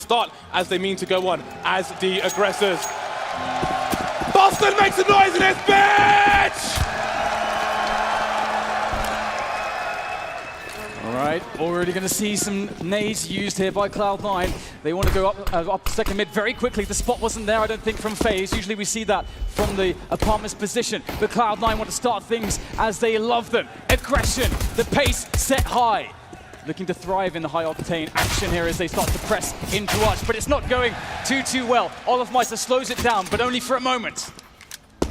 start as they mean to go on as the aggressors. Boston makes a noise in this bitch! All right, already going to see some nades used here by Cloud9. They want to go up second mid very quickly. The spot wasn't there, I don't think, from FaZe. Usually we see that from the apartment's position. But Cloud9 want to start things as they love them. Aggression, the pace set high. Looking to thrive in the high-octane action here as they start to press into Arch. But it's not going too well. Olofmeister slows it down, but only for a moment.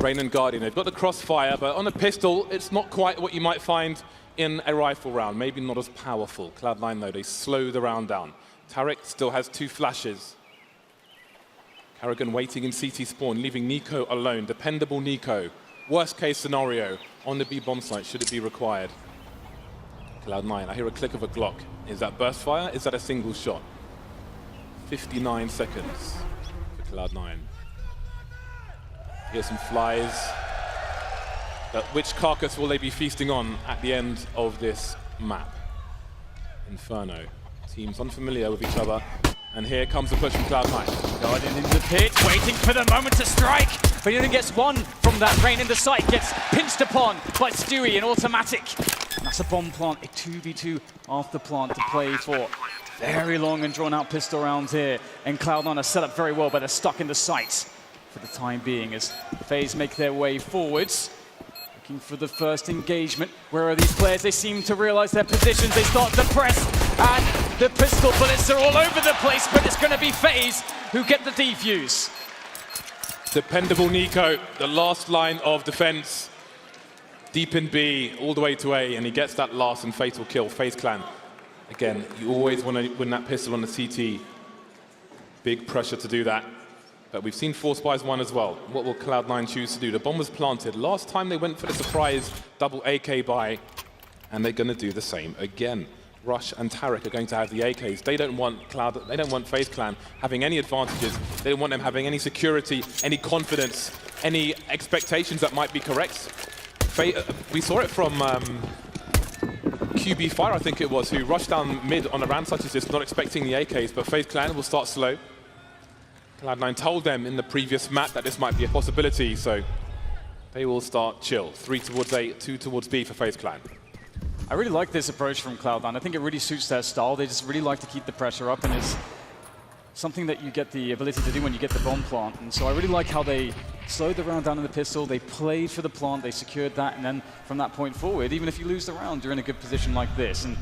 Rain and Guardian, they've got the crossfire, but on a pistol, it's not quite what you might find in a rifle round. Maybe not as powerful. Cloud9, though, they slow the round down. Tarik still has 2 flashes. Karrigan waiting in CT spawn, leaving Nico alone. Dependable Nico. Worst case scenario on the B bomb site, should it be required. Cloud9, I hear a click of a Glock. Is that burst fire? Is that a single shot? 59 seconds for Cloud9. Here's some flies. But which carcass will they be feasting on at the end of this map? Inferno. Teams unfamiliar with each other. And here comes the push from Cloud9. Guardian in the pit, waiting for the moment to strike. But he only gets one from that. Rain in the sight gets pinched upon by Stewie in automatic. And that's a bomb plant, a 2v2 after plant to play for. Very long and drawn out pistol rounds here. And Cloud9 are set up very well, but they're stuck in the sight for the time being as FaZe make their way forwards. Looking for the first engagement. Where are these players? They seem to realize their positions. They start to press, and the pistol bullets are all over the place, but it's going to be FaZe who get the defuse. Dependable Nico, the last line of defense. Deep in B, all the way to A, and he gets that last and fatal kill. FaZe Clan. Again, you always want to win that pistol on the CT. Big pressure to do that. But we've seen 4 spies 1 as well. What will Cloud9 choose to do? The bomb was planted. Last time they went for the surprise double AK buy, and they're going to do the same again. Rush and Tarik are going to have the AKs. They don't want FaZe Clan having any advantages. They don't want them having any security, any confidence, any expectations that might be correct. We saw it from QB Fire, I think it was, who rushed down mid on a round such as this, not expecting the AKs, but FaZe Clan will start slow. Cloud9 told them in the previous map that this might be a possibility, so they will start chill. 3 towards A, 2 towards B for FaZe Clan. I really like this approach from Cloud9. I think it really suits their style. They just really like to keep the pressure up, and it's something that you get the ability to do when you get the bomb plant. And so I really like how they slowed the round down in the pistol, they played for the plant, they secured that, and then from that point forward, even if you lose the round, you're in a good position like this. And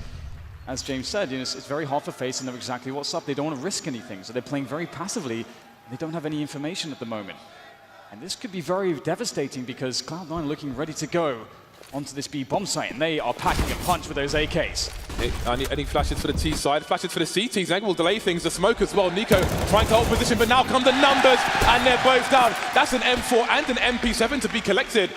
as James said, it's very hard for FaZe to know exactly what's up. They don't want to risk anything, so they're playing very passively. They don't have any information at the moment. And this could be very devastating because Cloud9 are looking ready to go onto this B bomb site, and they are packing a punch with those AKs. Any flashes for the T side, flashes for the CT. Zeg will delay things, the smoke as well. Nico trying to hold position, but now come the numbers, and they're both down. That's an M4 and an MP7 to be collected.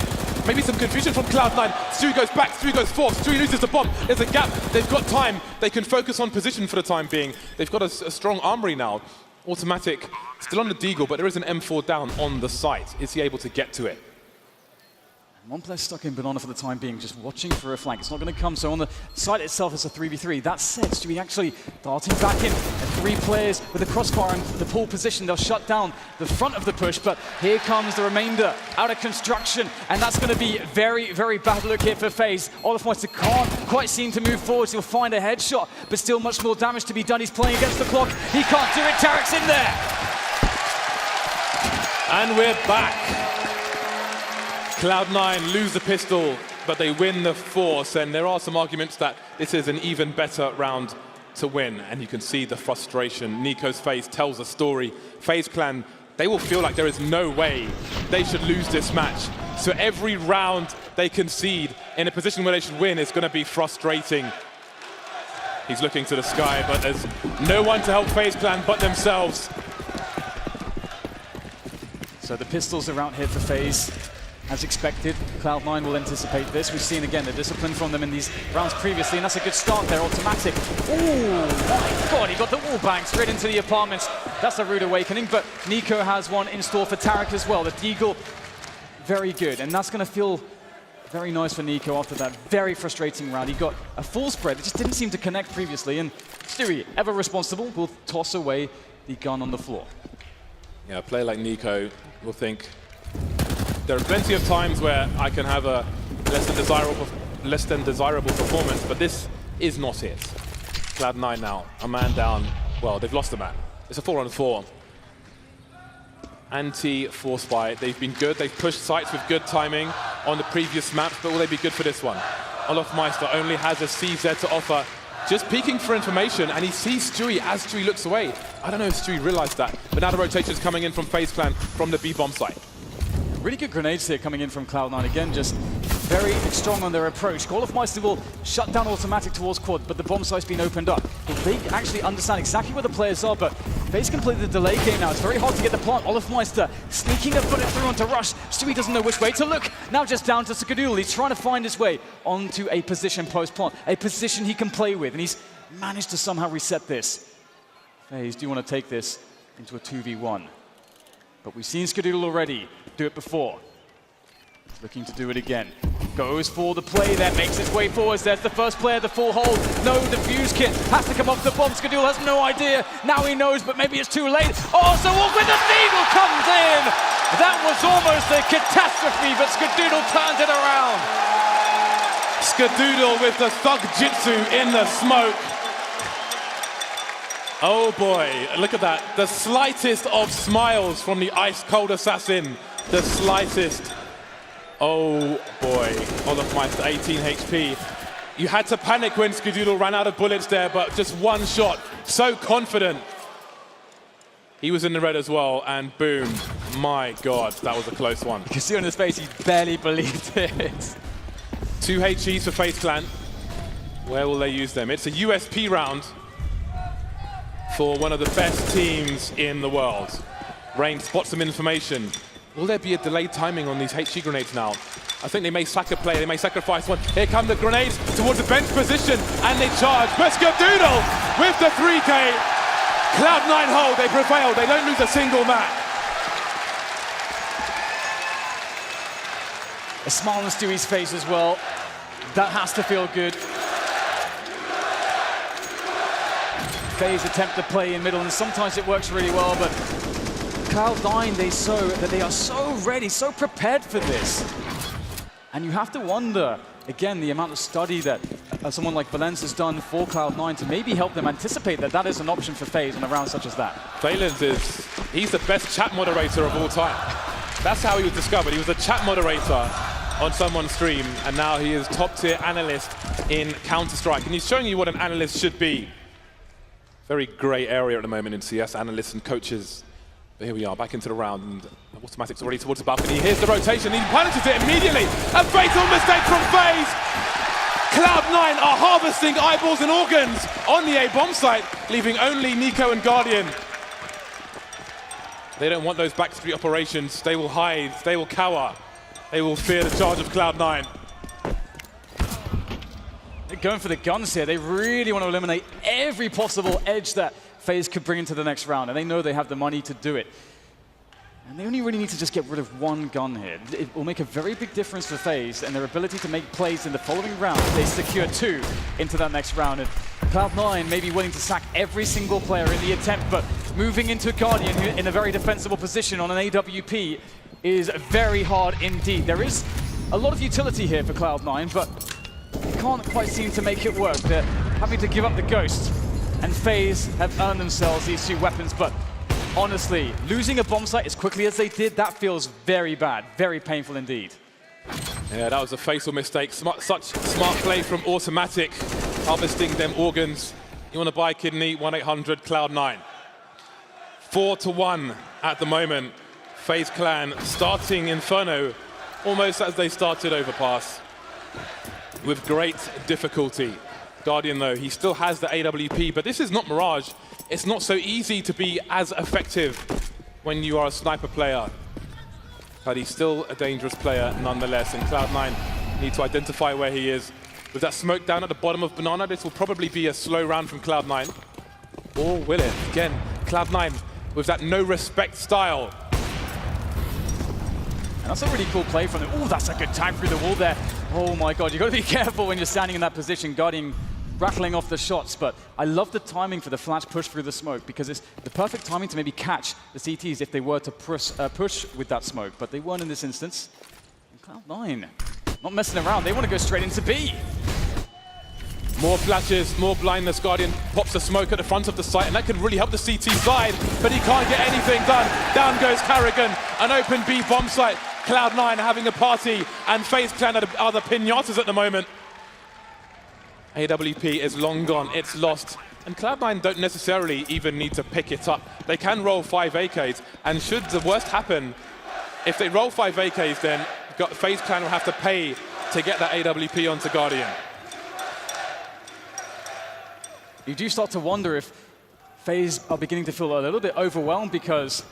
Maybe some confusion from Cloud9. Stewie goes back, Stewie goes forth, Stewie loses the bomb. There's a gap, they've got time. They can focus on position for the time being. They've got a strong armory now. Automatic, still on the Deagle, but there is an M4 down on the site. Is he able to get to it? One player stuck in Banana for the time being, just watching for a flank. It's not going to come, so on the site itself it's a 3v3. That said, Stewie actually darting back in, and 3 players with the crossfire in the pole position. They'll shut down the front of the push, but here comes the remainder out of construction, and that's going to be very, very bad look here for FaZe. Olofmeister can't quite seem to move forward. He'll find a headshot, but still much more damage to be done. He's playing against the clock. He can't do it. Tarik's in there. And we're back. Cloud9 lose the pistol, but they win the force, and there are some arguments that this is an even better round to win, and you can see the frustration. Nico's face tells a story. FaZe Clan, they will feel like there is no way they should lose this match. So every round they concede in a position where they should win is going to be frustrating. He's looking to the sky, but there's no one to help FaZe Clan but themselves. So the pistols are out here for FaZe. As expected, Cloud9 will anticipate this. We've seen again the discipline from them in these rounds previously, and that's a good start there, automatic. Oh my god, he got the wall bang straight into the apartments. That's a rude awakening, but Nico has one in store for Tarik as well. The Deagle, very good, and that's going to feel very nice for Nico after that very frustrating round. He got a full spread, it just didn't seem to connect previously, and Stewie, ever responsible, will toss away the gun on the floor. Yeah, a player like Nico will think, there are plenty of times where I can have a less than desirable performance, but this is not it. Cloud9 now, a man down. Well, they've lost a man. It's a 4-on-4. Anti-force fight. They've been good. They've pushed sites with good timing on the previous maps, but will they be good for this one? Olofmeister only has a CZ to offer. Just peeking for information, and he sees Stewie as Stewie looks away. I don't know if Stewie realized that, but now the rotation is coming in from FaZe Clan from the B-bomb site. Really good grenades here coming in from Cloud9. Again, just very strong on their approach. Olofmeister will shut down automatic towards quad, but the bomb site's been opened up. They actually understand exactly where the players are, but FaZe can play the delay game now. It's very hard to get the plant. Olofmeister sneaking a bullet through onto Rush. Stewie doesn't know which way to look. Now just down to csgo. He's trying to find his way onto a position post-plant, a position he can play with, and he's managed to somehow reset this. FaZe do want to take this into a 2v1. But we've seen csgo already do it before. He's looking to do it again. Goes for the play there, makes his way forwards. There's the first player, the full hold. No defuse kit, has to come off the bomb. csgo has no idea. Now he knows, but maybe it's too late. Oh, so when the needle comes in, that was almost a catastrophe, but csgo turns it around. Skadoodle with the thug jitsu in the smoke. Oh boy, look at that. The slightest of smiles from the ice-cold assassin. The slightest. Oh boy, Olofmeister, 18 HP. You had to panic when csgo ran out of bullets there, but just one shot. So confident. He was in the red as well, and boom. My God, that was a close one. You can see on his face, he barely believed it. 2 HEs for FaZe Clan. Where will they use them? It's a USP round for one of the best teams in the world. Rain spots some information. Will there be a delayed timing on these HE grenades now? I think they may sack a play, they may sacrifice one. Here come the grenades towards the bench position, and they charge. Skadoodle with the 3K. Cloud9 hold, they prevail, they don't lose a single map. A smile on Stewie's face as well. That has to feel good. FaZe attempt to play in middle, and sometimes it works really well, but Cloud9, they are so ready, so prepared for this. And you have to wonder, again, the amount of study that someone like Valence has done for Cloud9 to maybe help them anticipate that that is an option for FaZe on a round such as that. Valence he's the best chat moderator of all time. That's how he was discovered. He was a chat moderator on someone's stream, and now he is top-tier analyst in Counter-Strike. And he's showing you what an analyst should be. Very grey area at the moment in CS, analysts and coaches. But here we are, back into the round, and Automatic's already towards the balcony. Here's the rotation, he punishes it immediately. A fatal mistake from FaZe. Cloud9 are harvesting eyeballs and organs on the A-bomb site, leaving only Nico and Guardian. They don't want those backstreet operations. They will hide, they will cower. They will fear the charge of Cloud9. They're going for the guns here. They really want to eliminate every possible edge that FaZe could bring into the next round, and they know they have the money to do it. And they only really need to just get rid of one gun here. It will make a very big difference for FaZe and their ability to make plays in the following round. They secure 2 into that next round. And Cloud9 may be willing to sack every single player in the attempt, but moving into Guardian who in a very defensible position on an AWP is very hard indeed. There is a lot of utility here for Cloud9, but they can't quite seem to make it work. They're having to give up the Ghost, and FaZe have earned themselves these 2 weapons, but honestly, losing a bomb site as quickly as they did, that feels very bad, very painful indeed. Yeah, that was a fatal mistake. Such smart play from Automatic, harvesting them organs. You want to buy kidney? 1-800 Cloud9. 4-1 at the moment. FaZe Clan starting Inferno almost as they started Overpass, with great difficulty. Guardian, though, he still has the AWP, but this is not Mirage. It's not so easy to be as effective when you are a sniper player. But he's still a dangerous player nonetheless, and Cloud9 need to identify where he is. With that smoke down at the bottom of Banana, this will probably be a slow round from Cloud9. Or will it? Again, Cloud9 with that no-respect style. And that's a really cool play from them. Oh, that's a good tag through the wall there. Oh my God, you've got to be careful when you're standing in that position. Guardian rattling off the shots, but I love the timing for the flash push through the smoke because it's the perfect timing to maybe catch the CTs if they were to push with that smoke, but they weren't in this instance. And Cloud9, not messing around, they want to go straight into B. More flashes, more blindness. Guardian pops a smoke at the front of the site, and that can really help the CT side, but he can't get anything done. Down goes Carrigan, an open B bomb site. Cloud9 having a party, and FaZe Clan are the pinatas at the moment. AWP is long gone, it's lost. And Cloud9 don't necessarily even need to pick it up. They can roll 5 AKs, and should the worst happen, if they roll 5 AKs, then FaZe Clan will have to pay to get that AWP onto Guardian. You do start to wonder if FaZe are beginning to feel a little bit overwhelmed because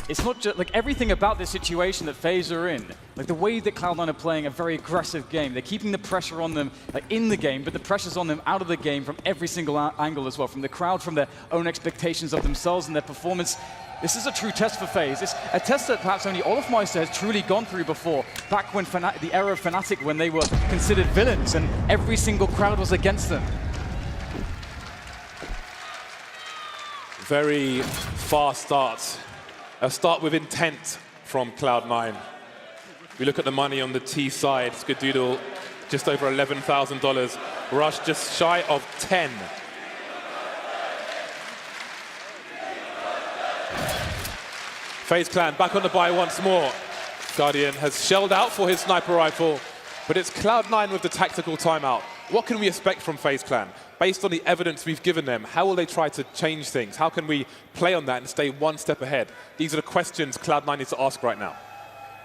it's not just like everything about this situation that FaZe are in. Like the way that Cloud9 are playing a very aggressive game. They're keeping the pressure on them in the game, but the pressure's on them out of the game from every single angle as well, from the crowd, from their own expectations of themselves and their performance. This is a true test for FaZe. It's a test that perhaps only Olofmeister has truly gone through before, back when the era of Fnatic, when they were considered villains and every single crowd was against them. Very fast start. A start with intent from Cloud9. We look at the money on the T side. Skadoodle, just over $11,000. Rush just shy of 10. FaZe Clan back on the buy once more. Guardian has shelled out for his sniper rifle, but it's Cloud9 with the tactical timeout. What can we expect from FaZe Clan? Based on the evidence we've given them, how will they try to change things? How can we play on that and stay one step ahead? These are the questions Cloud9 needs to ask right now.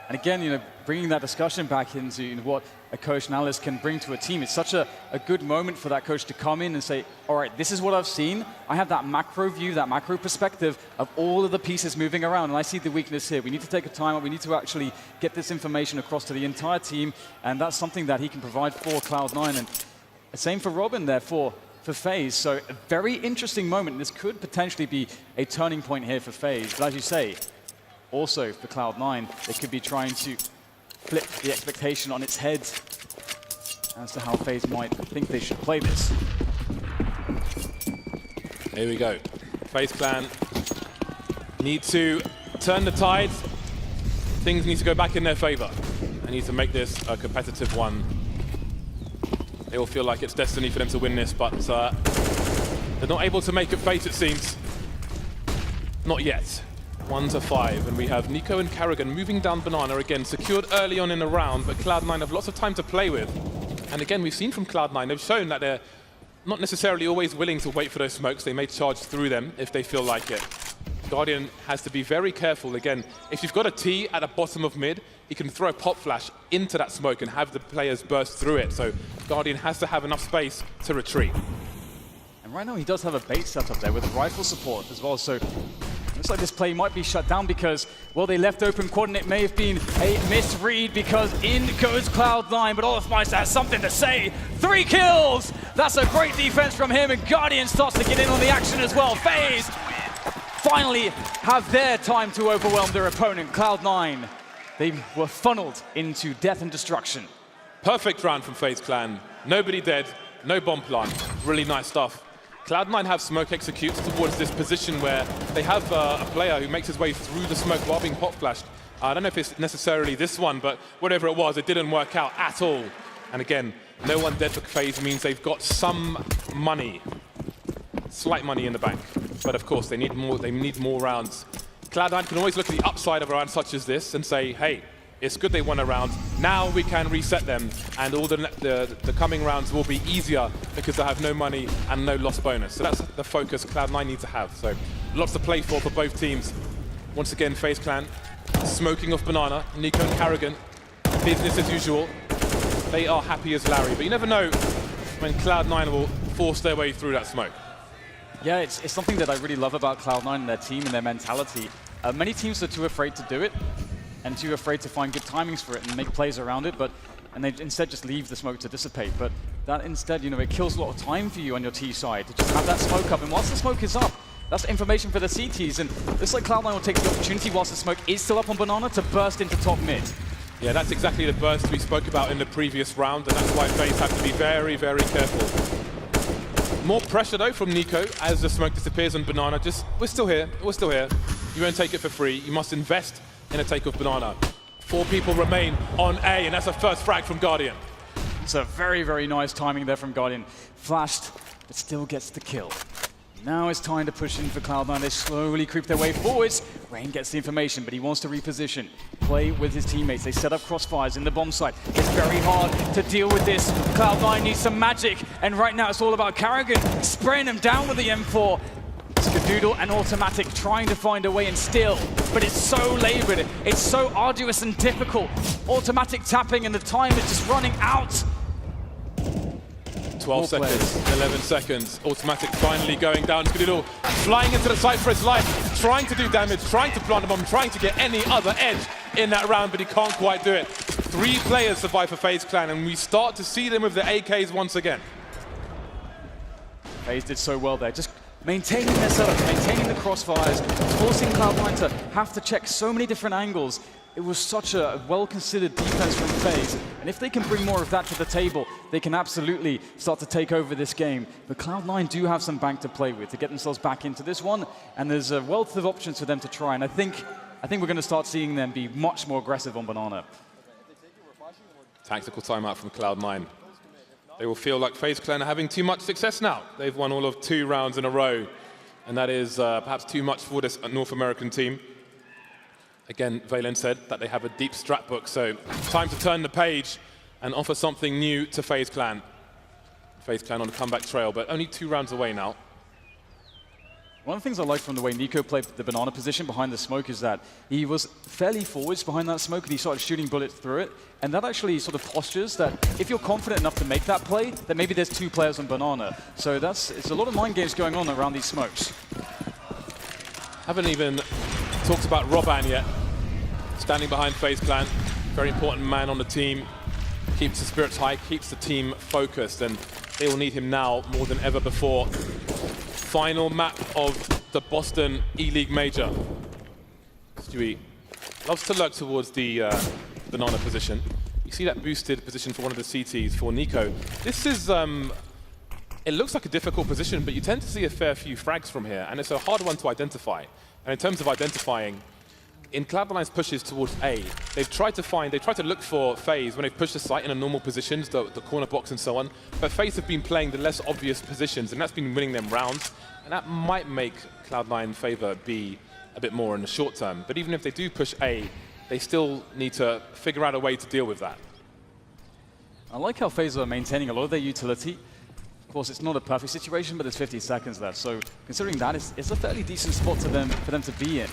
And again, bringing that discussion back into what a coach and analyst can bring to a team, it's such a good moment for that coach to come in and say, all right, this is what I've seen. I have that macro view, that macro perspective of all of the pieces moving around, and I see the weakness here. We need to take a time out. We need to actually get this information across to the entire team, and that's something that he can provide for Cloud9. And same for Robin there for FaZe. So a very interesting moment. This could potentially be a turning point here for FaZe. But as you say, also for Cloud9, they could be trying to flip the expectation on its head as to how FaZe might think they should play this. Here we go. FaZe Clan need to turn the tide. Things need to go back in their favor. They need to make this a competitive one. They all feel like it's destiny for them to win this, but they're not able to make it fate, it seems. Not yet. 1-5, and we have Nico and Carrigan moving down Banana again, secured early on in the round, but Cloud9 have lots of time to play with. And again, we've seen from Cloud9, they've shown that they're not necessarily always willing to wait for those smokes. They may charge through them if they feel like it. Guardian has to be very careful. Again, if you've got a T at the bottom of mid, he can throw a pop flash into that smoke and have the players burst through it. So Guardian has to have enough space to retreat. And right now he does have a bait set up there with rifle support as well. So looks like this play might be shut down because, well, they left open quad and it may have been a misread because in goes Cloud9, but Olofmeister has something to say. 3 kills! That's a great defense from him, and Guardian starts to get in on the action as well. FaZe finally have their time to overwhelm their opponent, Cloud9. They were funneled into death and destruction. Perfect round from FaZe Clan. Nobody dead, no bomb plant. Really nice stuff. Cloud9 have smoke executes towards this position where they have a player who makes his way through the smoke while being pop flashed. I don't know if it's necessarily this one, but whatever it was, it didn't work out at all. And again, no one dead for FaZe means they've got some money, slight money in the bank. But of course, they need more rounds. Cloud9 can always look at the upside of a round such as this and say, hey, it's good they won a round. Now we can reset them, and all the coming rounds will be easier because they have no money and no loss bonus. So that's the focus Cloud9 need to have. So lots to play for both teams. Once again, FaZe Clan smoking off Banana. Nico and Carrigan, business as usual. They are happy as Larry, but you never know when Cloud9 will force their way through that smoke. Yeah, it's something that I really love about Cloud9 and their team and their mentality. Many teams are too afraid to do it, and too afraid to find good timings for it and make plays around it, and they instead just leave the smoke to dissipate. But that instead, it kills a lot of time for you on your T side to just have that smoke up, and once the smoke is up, that's information for the CTs, and looks like Cloud9 will take the opportunity whilst the smoke is still up on Banana to burst into top mid. Yeah, that's exactly the burst we spoke about in the previous round, and that's why FaZe have to be very, very careful. More pressure though from Nico as the smoke disappears on Banana. We're still here, we're still here. You won't take it for free. You must invest in a take of Banana. 4 people remain on A, and that's a first frag from Guardian. It's a very, very nice timing there from Guardian. Flashed, but still gets the kill. Now it's time to push in for Cloud9. They slowly creep their way forwards. Rain gets the information, but he wants to reposition. Play with his teammates. They set up crossfires in the bomb site. It's very hard to deal with this. Cloud9 needs some magic, and right now it's all about Karrigan spraying him down with the M4. Skadoodle and Automatic trying to find a way in still, but it's so labored. It's so arduous and difficult. Automatic tapping, and the time is just running out. 12 seconds, 11 seconds. Automatic finally going down. Skadoodle flying into the site for his life, trying to do damage, trying to plant a bomb, trying to get any other edge in that round, but he can't quite do it. 3 players survive for FaZe Clan, and we start to see them with the AKs once again. FaZe did so well there, just maintaining their setup, maintaining the crossfires, forcing Cloud9 to have to check so many different angles. It was such a well-considered defense from FaZe, and if they can bring more of that to the table, they can absolutely start to take over this game. But Cloud9 do have some bank to play with to get themselves back into this one, and there's a wealth of options for them to try, and I think we're going to start seeing them be much more aggressive on Banana. Tactical timeout from Cloud9. They will feel like FaZe Clan are having too much success now. They've won all of 2 rounds in a row, and that is perhaps too much for this North American team. Again, Valen said that they have a deep strat book, so time to turn the page and offer something new to FaZe Clan. FaZe Clan on the comeback trail, but only 2 rounds away now. One of the things I like from the way Nico played the Banana position behind the smoke is that he was fairly forwards behind that smoke, and he started shooting bullets through it, and that actually sort of postures that if you're confident enough to make that play, then maybe there's 2 players on Banana. So it's a lot of mind games going on around these smokes. Haven't even talked about Robban yet. Standing behind FaZe Clan, very important man on the team. Keeps the spirits high, keeps the team focused, and they will need him now more than ever before. Final map of the Boston E-League Major. Stewie loves to lurk towards the Banana position. You see that boosted position for one of the CTs for Nico. This is, it looks like a difficult position, but you tend to see a fair few frags from here, and it's a hard one to identify. And in terms of identifying, in Cloud9's pushes towards A, they've tried to look for FaZe when they've pushed the site in a normal positions, the corner box and so on, but FaZe have been playing the less obvious positions, and that's been winning them rounds, and that might make Cloud9 favor B a bit more in the short term. But even if they do push A, they still need to figure out a way to deal with that. I like how FaZe are maintaining a lot of their utility. Of course, it's not a perfect situation, but there's 50 seconds left, so considering that, it's a fairly decent spot for them to be in.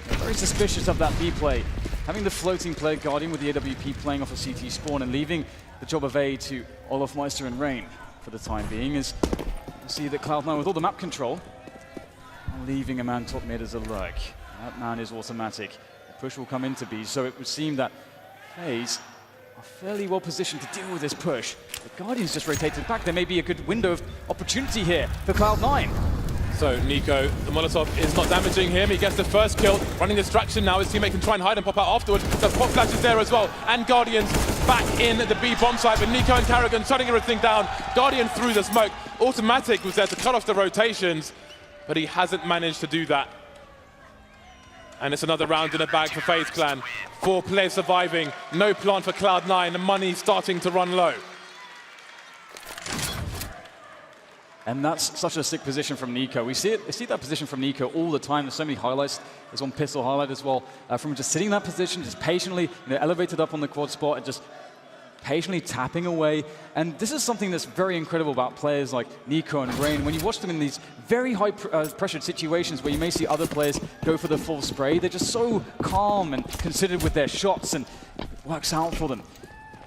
They're very suspicious of that B play. Having the floating player Guardian with the AWP playing off a CT spawn and leaving the job of A to Olofmeister and Rain for the time being is you see that Cloud9 with all the map control, leaving a man top mid as a lurk. That man is Automatic. The push will come into B, so it would seem that FaZe are fairly well positioned to deal with this push. The Guardian's just rotated back. There may be a good window of opportunity here for Cloud9. So Nico, the Molotov is not damaging him. He gets the first kill, running distraction now. His teammate can try and hide and pop out afterwards. The pop flash is there as well. And Guardian's back in the B bomb site, but Nico and Karrigan shutting everything down. Guardian through the smoke. Automatic was there to cut off the rotations, but he hasn't managed to do that. And it's another round in the bag for FaZe Clan. 4 players surviving, no plant for Cloud9, the money starting to run low. And that's such a sick position from Nico. We see that position from Nico all the time. There's so many highlights. There's one pistol highlight as well. From just sitting in that position, just patiently, elevated up on the quad spot and just patiently tapping away. And this is something that's very incredible about players like Nico and Rain. When you watch them in these very high pressured situations where you may see other players go for the full spray, they're just so calm and considered with their shots, and it works out for them.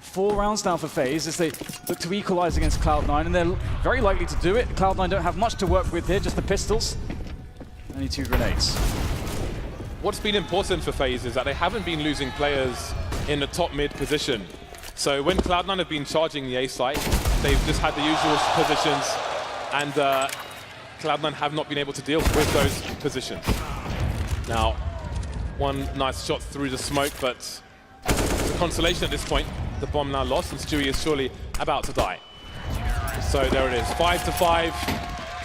4 rounds down for FaZe as they look to equalize against Cloud9, and they're very likely to do it. Cloud9 don't have much to work with here, just the pistols. Only 2 grenades. What's been important for FaZe is that they haven't been losing players in the top mid position. So when Cloud9 have been charging the A site, they've just had the usual positions, and Cloud9 have not been able to deal with those positions. Now, one nice shot through the smoke, but the consolation at this point, the bomb now lost, and Stewie is surely about to die. So there it is, 5-5.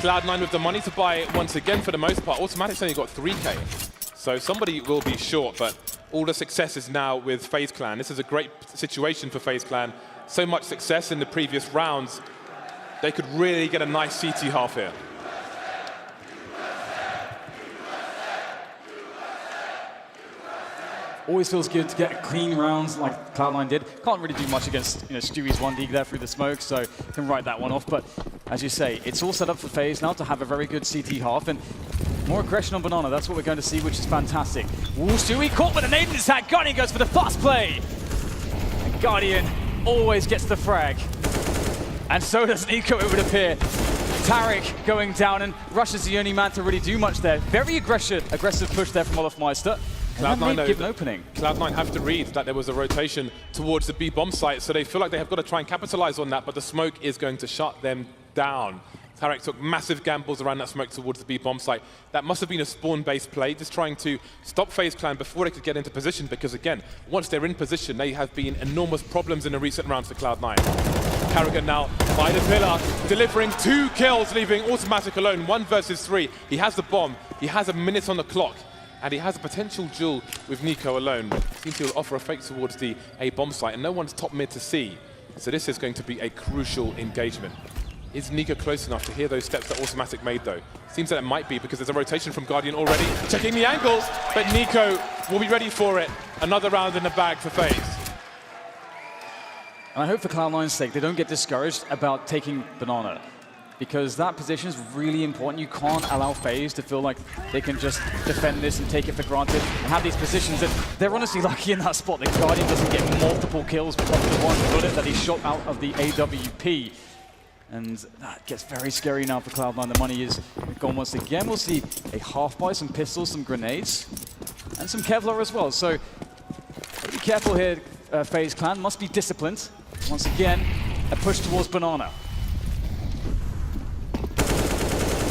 Cloud9 with the money to buy it once again for the most part. Automatic's only got 3K. So somebody will be short, but all the success is now with FaZe Clan. This is a great situation for FaZe Clan. So much success in the previous rounds. They could really get a nice CT half here. Always feels good to get clean rounds like Cloud9 did. Can't really do much against Stewie's 1D there through the smoke, so can write that one off. But as you say, it's all set up for FaZe now to have a very good CT half, and more aggression on Banana. That's what we're going to see, which is fantastic. Ooh, Stewie caught with a nade in his hand. Guardian goes for the fast play. And Guardian always gets the frag. And so does Nico, it would appear. Tarek going down, and Rush is the only man to really do much there. Very aggressive push there from Olofmeister. Cloud9 give an opening. Cloud9 have to read that there was a rotation towards the B bomb site, so they feel like they have got to try and capitalize on that, but the smoke is going to shut them down. Tarek took massive gambles around that smoke towards the B bomb site. That must have been a spawn-based play, just trying to stop FaZe Clan before they could get into position, because again, once they're in position, they have been enormous problems in the recent rounds for Cloud9. Karrigan now by the pillar, delivering 2 kills, leaving Automatic alone, 1 versus 3. He has the bomb, he has a minute on the clock, and he has a potential duel with Nico alone. Seems he'll offer a fake towards the A bomb site, and no one's top mid to see. So this is going to be a crucial engagement. Is Nico close enough to hear those steps that Automatic made, though? Seems that it might be, because there's a rotation from Guardian already. Checking the angles, but Nico will be ready for it. Another round in the bag for FaZe. And I hope for Cloud9's sake, they don't get discouraged about taking Banana, because that position is really important. You can't allow FaZe to feel like they can just defend this and take it for granted and have these positions. And they're honestly lucky in that spot that Guardian doesn't get multiple kills with the one bullet that he shot out of the AWP. And that gets very scary now for Cloud9. The money is gone once again. We'll see a half buy, some pistols, some grenades, and some Kevlar as well. So be careful here, FaZe Clan. Must be disciplined. Once again, a push towards Banana.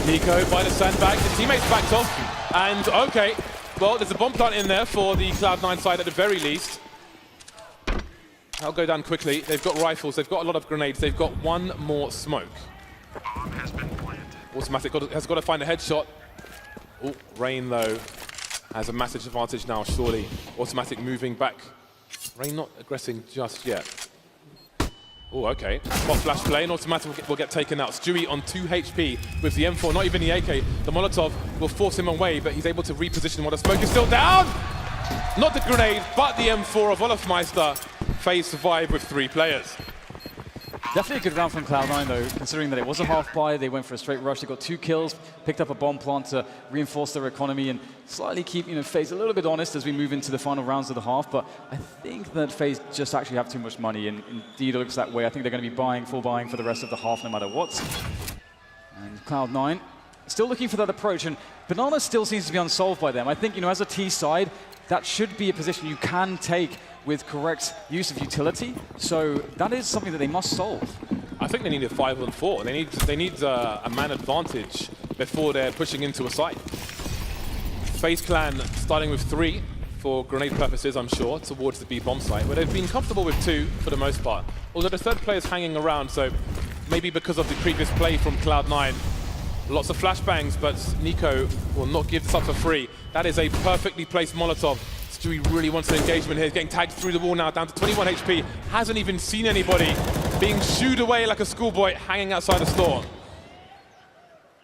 Nico by the sandbag, the teammates backed off, and okay, well, there's a bomb plant in there for the Cloud9 side at the very least. I'll go down quickly. They've got rifles, they've got a lot of grenades, they've got one more smoke. Automatic has got to find a headshot. Oh, Rain though has a massive advantage now, surely. Automatic moving back. Rain not aggressing just yet. Oh, okay. Spot flash play, and Automatic will get taken out. Stewie on 2 HP with the M4, not even the AK. The Molotov will force him away, but he's able to reposition while the smoke is still down. Not the grenade, but the M4 of Olofmeister. FaZe survive with 3 players. Definitely a good round from Cloud9 though, considering that it was a half buy. They went for a straight rush. They got 2 kills, picked up a bomb plant to reinforce their economy and slightly keep FaZe a little bit honest as we move into the final rounds of the half. But I think that FaZe just actually have too much money, and indeed it looks that way. I think they're going to be full buying for the rest of the half no matter what. And Cloud9 still looking for that approach, and Banana still seems to be unsolved by them. I think, as a T side, that should be a position you can take with correct use of utility. So that is something that they must solve. I think they need a 5-on-4. They need a man advantage before they're pushing into a site. FaZe Clan starting with 3 for grenade purposes, I'm sure, towards the B bomb site, where they've been comfortable with 2 for the most part. Although the 3rd player is hanging around, so maybe because of the previous play from Cloud9, lots of flashbangs, but Nico will not give this up for free. That is a perfectly placed Molotov. Stewie really wants an engagement here. He's getting tagged through the wall now, down to 21 HP. Hasn't even seen anybody. Being shooed away like a schoolboy, hanging outside the store.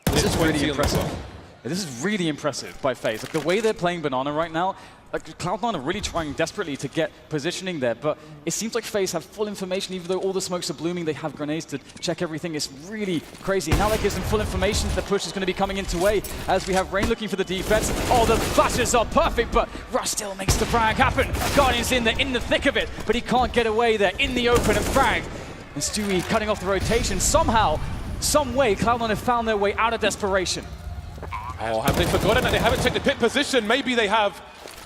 This is really impressive. This is really impressive by FaZe. Like, the way they're playing Banana right now, Cloud9 are really trying desperately to get positioning there, but it seems like FaZe have full information. Even though all the smokes are blooming, they have grenades to check everything. It's really crazy. Now that gives them full information. The push is going to be coming into way as we have Rain looking for the defense. Oh, the flashes are perfect, but Rush still makes the frag happen. Guardian's in there, in the thick of it, but he can't get away there in the open and frag. And Stewie cutting off the rotation. Somehow, some way, Cloud9 have found their way out of desperation. Oh, have they forgotten that they haven't checked the pit position? Maybe they have.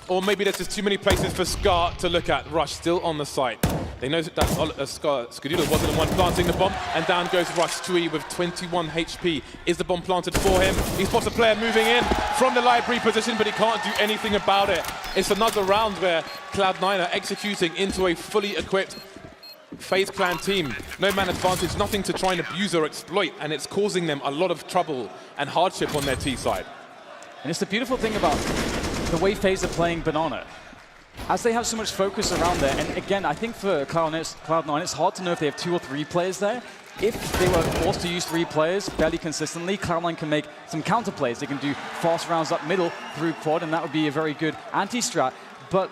Or maybe there's just too many places for Scar to look at. Rush still on the site. They know that Skadula wasn't the one planting the bomb, and down goes Rush. Stewie with 21 HP. Is the bomb planted for him? He spots a player moving in from the library position, but he can't do anything about it. It's another round where Cloud9 are executing into a fully equipped FaZe Clan team, no man advantage, nothing to try and abuse or exploit, and it's causing them a lot of trouble and hardship on their T side. And it's the beautiful thing about the way FaZe are playing Banana. As they have so much focus around there, and again, I think for Cloud9, it's hard to know if they have 2 or 3 players there. If they were forced to use 3 players fairly consistently, Cloud9 can make some counter plays. They can do fast rounds up middle through quad, and that would be a very good anti-strat. But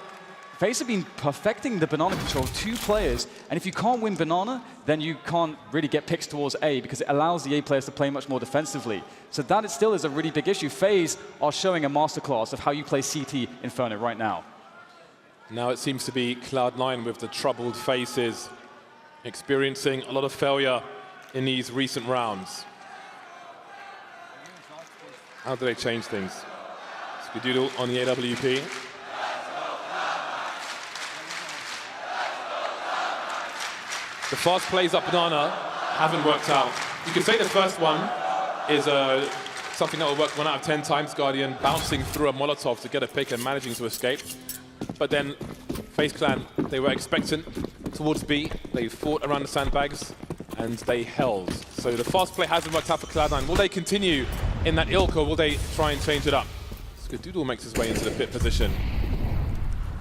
FaZe have been perfecting the Banana control, 2 players, and if you can't win Banana, then you can't really get picks towards A, because it allows the A players to play much more defensively. So that still is a really big issue. FaZe are showing a masterclass of how you play CT Inferno right now. Now it seems to be Cloud9 with the troubled faces, experiencing a lot of failure in these recent rounds. How do they change things? Skadoodle on the AWP. The fast plays up Banana haven't worked out. You could say the first one is something that will work 1 out of 10 times. Guardian bouncing through a Molotov to get a pick and managing to escape. But then FaZe Clan, they were expectant towards B. They fought around the sandbags and they held. So the fast play hasn't worked out for Cloud9. Will they continue in that ilk, or will they try and change it up? Skadoodle makes his way into the pit position.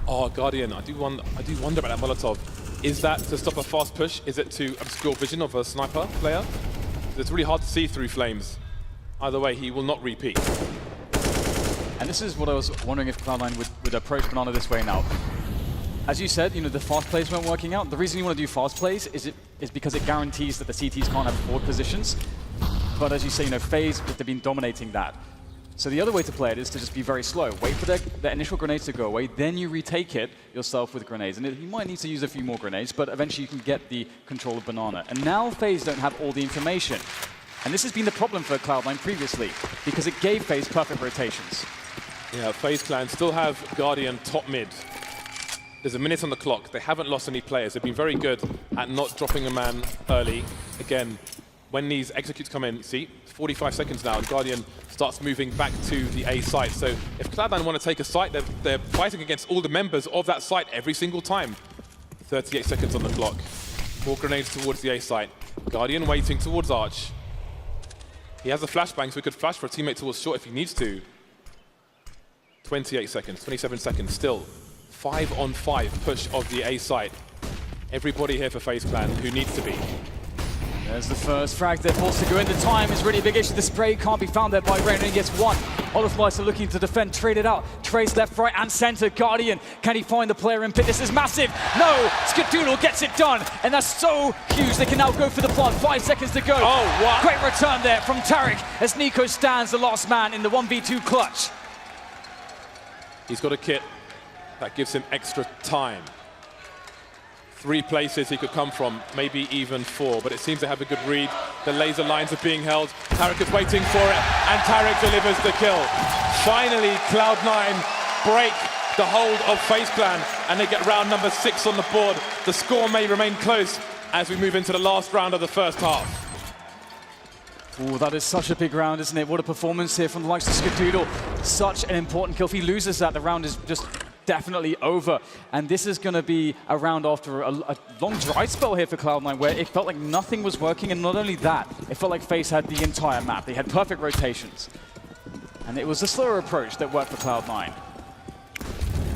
Oh, Guardian, I do wonder about that Molotov. Is that to stop a fast push? Is it to obscure vision of a sniper player? It's really hard to see through flames. Either way, he will not repeat. And this is what I was wondering if Cloud9 would approach Banana this way now. As you said, the fast plays weren't working out. The reason you want to do fast plays is because it guarantees that the CTs can't have forward positions. But as you say, FaZe, they've been dominating that. So the other way to play it is to just be very slow. Wait for the initial grenades to go away, then you retake it yourself with grenades. And you might need to use a few more grenades, but eventually you can get the control of Banana. And now FaZe don't have all the information. And this has been the problem for Cloud9 previously, because it gave FaZe perfect rotations. Yeah, FaZe Clan still have Guardian top mid. There's a minute on the clock. They haven't lost any players. They've been very good at not dropping a man early. Again, when these executes come in, see, 45 seconds now, and Guardian starts moving back to the A site. So if Cloud9 want to take a site, they're fighting against all the members of that site every single time. 38 seconds on the clock. More grenades towards the A site. Guardian waiting towards Arch. He has a flashbang, so he could flash for a teammate towards short if he needs to. 28 seconds, 27 seconds, still 5-on-5 push of the A site. Everybody here for FaZe Clan who needs to be. There's the first frag. They're forced to go in. The time is really a big issue. The spray can't be found there by Rain, and he gets 1. Olaflights are looking to defend, trade it out. Trace left, right, and center. Guardian, can he find the player in pit? This is massive. No, Skadoodle gets it done, and that's so huge. They can now go for the plant. 5 seconds to go. Oh, what? Great return there from Tariq as Nico stands the last man in the 1v2 clutch. He's got a kit that gives him extra time. 3 places he could come from, maybe even 4, but it seems to have a good read. The laser lines are being held. Tariq is waiting for it, and Tariq delivers the kill. Finally, Cloud9 break the hold of FaZe Clan, and they get round number 6 on the board. The score may remain close as we move into the last round of the first half. Oh, that is such a big round, isn't it? What a performance here from the likes of Skadoodle. Such an important kill. If he loses that, the round is just definitely over. And this is going to be a round after a long dry spell here for Cloud9, where it felt like nothing was working. And not only that, it felt like FaZe had the entire map. They had perfect rotations. And it was a slower approach that worked for Cloud9.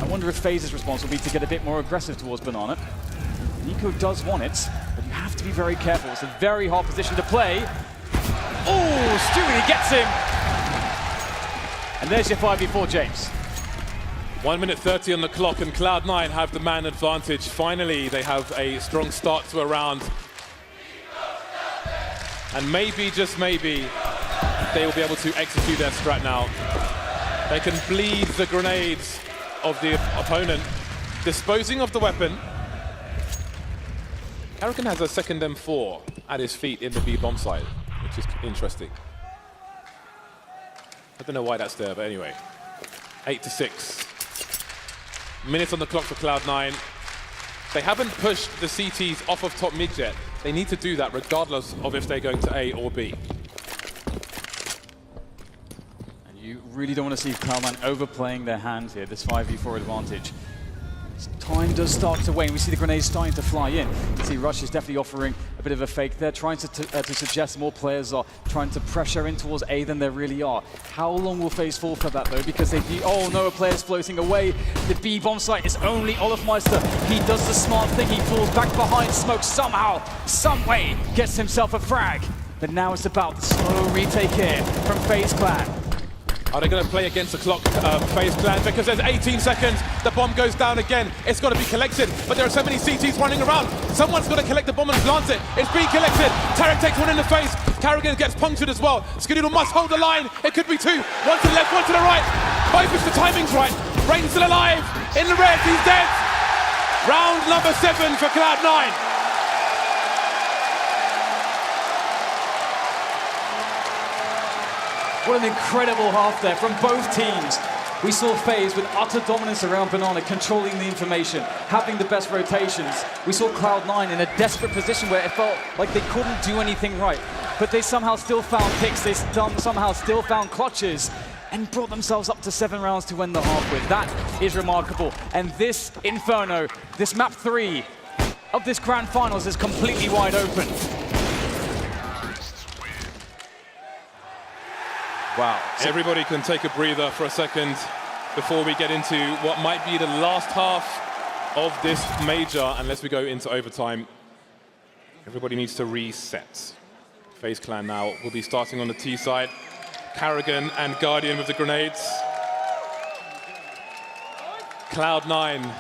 I wonder if FaZe's response will be to get a bit more aggressive towards Banana. Nico does want it, but you have to be very careful. It's a very hard position to play. Oh, Stewie gets him. And there's your 5v4, James. 1 minute 30 on the clock, and Cloud9 have the man advantage. Finally, they have a strong start to a round. And maybe, just maybe, they will be able to execute their strat now. They can bleed the grenades of the opponent, disposing of the weapon. Hurricane has a second M4 at his feet in the B bomb site, which is interesting. I don't know why that's there, but anyway. 8-6. Minutes on the clock for Cloud9. They haven't pushed the CTs off of top mid yet. They need to do that regardless of if they're going to A or B. And you really don't want to see Cloud9 overplaying their hand here, this 5v4 advantage. It's time does start to wane. We see the grenades starting to fly in. You see Rush is definitely offering a bit of a fake there, trying to suggest more players are trying to pressure in towards A than there really are. How long will FaZe fall for that though? Because oh no, a player's floating away. The B bomb site is only Olofmeister. He does the smart thing, he falls back behind smoke somehow, some way, gets himself a frag. But now it's about the slow retake here from FaZe Clan. Are they going to play against the clock, FaZe Clan? Because there's 18 seconds, the bomb goes down again. It's got to be collected, but there are so many CTs running around. Someone's got to collect the bomb and plant it. It's being collected. Tarek takes one in the face. Carrigan gets punctured as well. skadoodle must hold the line. It could be two. One to the left, one to the right. Both if the timing's right. Rain's still alive. In the red, he's dead. Round number 7 for Cloud9. What an incredible half there from both teams. We saw FaZe with utter dominance around Banana, controlling the information, having the best rotations. We saw Cloud9 in a desperate position where it felt like they couldn't do anything right. But they somehow still found picks, they somehow still found clutches, and brought themselves up to 7 rounds to win the half with. That is remarkable. And this Inferno, this map 3 of this grand finals is completely wide open. Wow. Everybody can take a breather for a second before we get into what might be the last half of this major, unless we go into overtime. Everybody needs to reset. FaZe Clan now will be starting on the T side. Carrigan and Guardian with the grenades. Cloud9,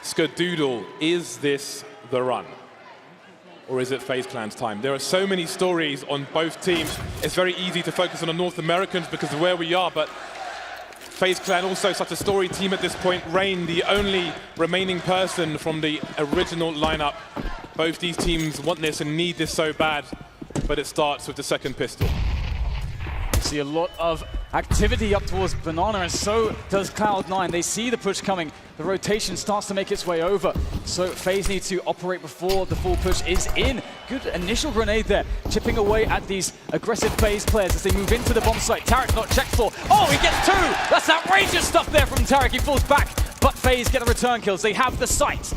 skadoodle, is this the run? Or is it FaZe Clan's time? There are so many stories on both teams. It's very easy to focus on the North Americans because of where we are, but FaZe Clan also such a story team at this point. Rain, the only remaining person from the original lineup. Both these teams want this and need this so bad, but it starts with the second pistol. See a lot of activity up towards Banana, and so does Cloud9. They see the push coming. The rotation starts to make its way over. So FaZe needs to operate before the full push is in. Good initial grenade there, chipping away at these aggressive FaZe players as they move into the bomb site. Tarek not checked for. Oh, he gets 2! That's outrageous stuff there from Tarek. He falls back, but FaZe get the return kills. They have the site.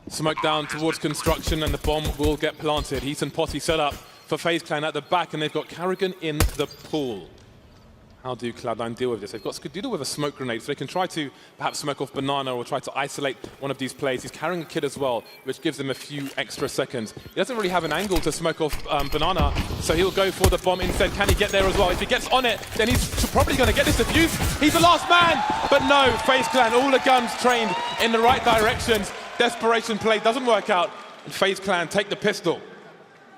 Smoke down towards construction, and the bomb will get planted. Heat and Potty set up for FaZe Clan at the back, and they've got Carrigan in the pool. How do Cloud9 deal with this? They've got skadoodle with a smoke grenade, so they can try to perhaps smoke off Banana or try to isolate one of these plays. He's carrying a kid as well, which gives him a few extra seconds. He doesn't really have an angle to smoke off Banana, so he'll go for the bomb instead. Can he get there as well? If he gets on it, then he's probably going to get this defused. He's the last man, but no, FaZe Clan, all the guns trained in the right directions. Desperation play doesn't work out, and FaZe Clan take the pistol.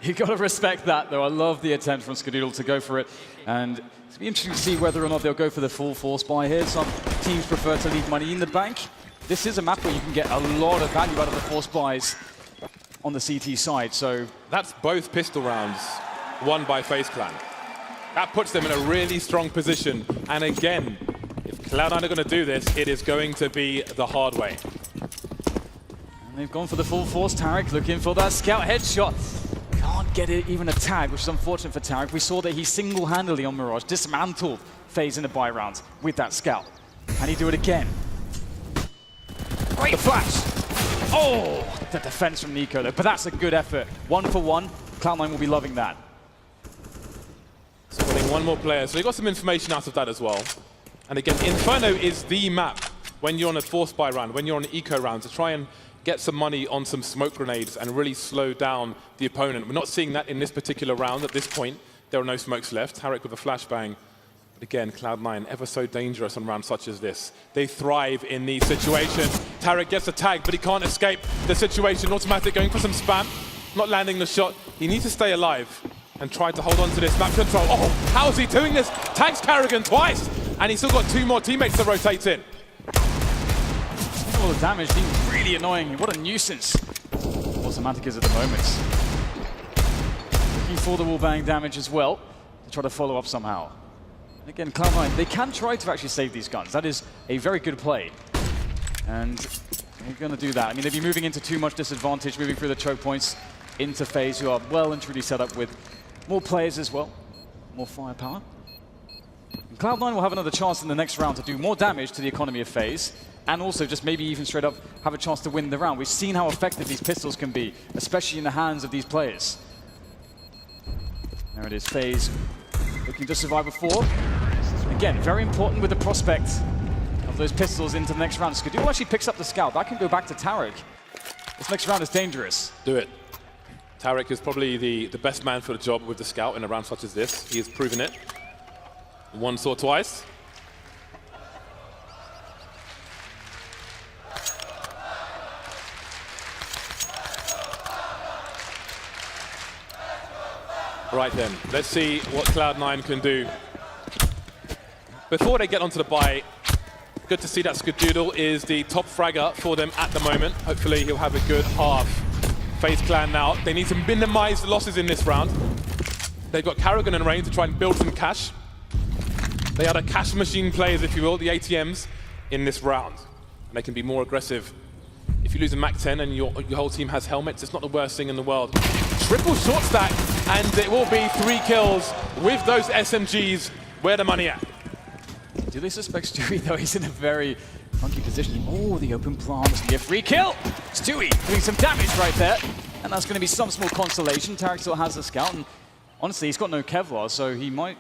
You got to respect that, though. I love the attempt from skadoodle to go for it, and it's be interesting to see whether or not they'll go for the full force buy here. Some teams prefer to leave money in the bank. This is a map where you can get a lot of value out of the force buys on the CT side. So that's both pistol rounds won by FaZe Clan. That puts them in a really strong position. And again, if Cloud9 are going to do this, it is going to be the hard way. And they've gone for the full force. Tarek looking for that scout headshot. Can't get it, even a tag, which is unfortunate for Tarek. We saw that he single-handedly on Mirage dismantled FaZe in the buy round with that scout. Can he do it again? Great flash! Oh, the defense from Nico though, but that's a good effort. 1 for 1, Cloud9 will be loving that. So winning one more player, so they got some information out of that as well. And again, Inferno is the map when you're on a force buy round, when you're on an eco round, to try and get some money on some smoke grenades and really slow down the opponent. We're not seeing that in this particular round at this point. There are no smokes left. Tarek with a flashbang. But again, Cloud9 ever so dangerous on rounds such as this. They thrive in these situations. Tarek gets a tag, but he can't escape the situation. Automatic going for some spam, not landing the shot. He needs to stay alive and try to hold on to this map control. Oh, how is he doing this? Tags Carrigan twice, and he's still got 2 more teammates to rotate in. All the damage being really annoying. What a nuisance Automatic is at the moment. Looking for the wall bang damage as well to try to follow up somehow. And again, Cloud9, they can try to actually save these guns. That is a very good play. And they're going to do that. I mean, they'd be moving into too much disadvantage, moving through the choke points into FaZe, who are well and truly set up with more players as well, more firepower. And Cloud9 will have another chance in the next round to do more damage to the economy of FaZe, and also just maybe even straight up have a chance to win the round. We've seen how effective these pistols can be, especially in the hands of these players. There it is, FaZe looking to survive a 4. Again, very important with the prospect of those pistols into the next round. Skadoo actually picks up the scout. That can go back to Tarek. This next round is dangerous. Do it. Tarek is probably the best man for the job with the scout in a round such as this. He has proven it. Once or twice. Right then, let's see what Cloud9 can do. Before they get onto the bye, good to see that Skadoodle is the top fragger for them at the moment. Hopefully he'll have a good half. FaZe Clan now, they need to minimize the losses in this round. They've got Karrigan and Rain to try and build some cash. They are the cash machine players, if you will, the ATMs in this round. And they can be more aggressive. If you lose a MAP3 and your whole team has helmets, it's not the worst thing in the world. Triple short stack, and it will be 3 kills with those SMGs. Where the money at? Do they suspect Stewie, though? He's in a very funky position. Oh, the open plant. It's going to be a free kill. Stewie doing some damage right there. And that's going to be some small consolation. Tarek still has the scout. And honestly, he's got no Kevlar, so he might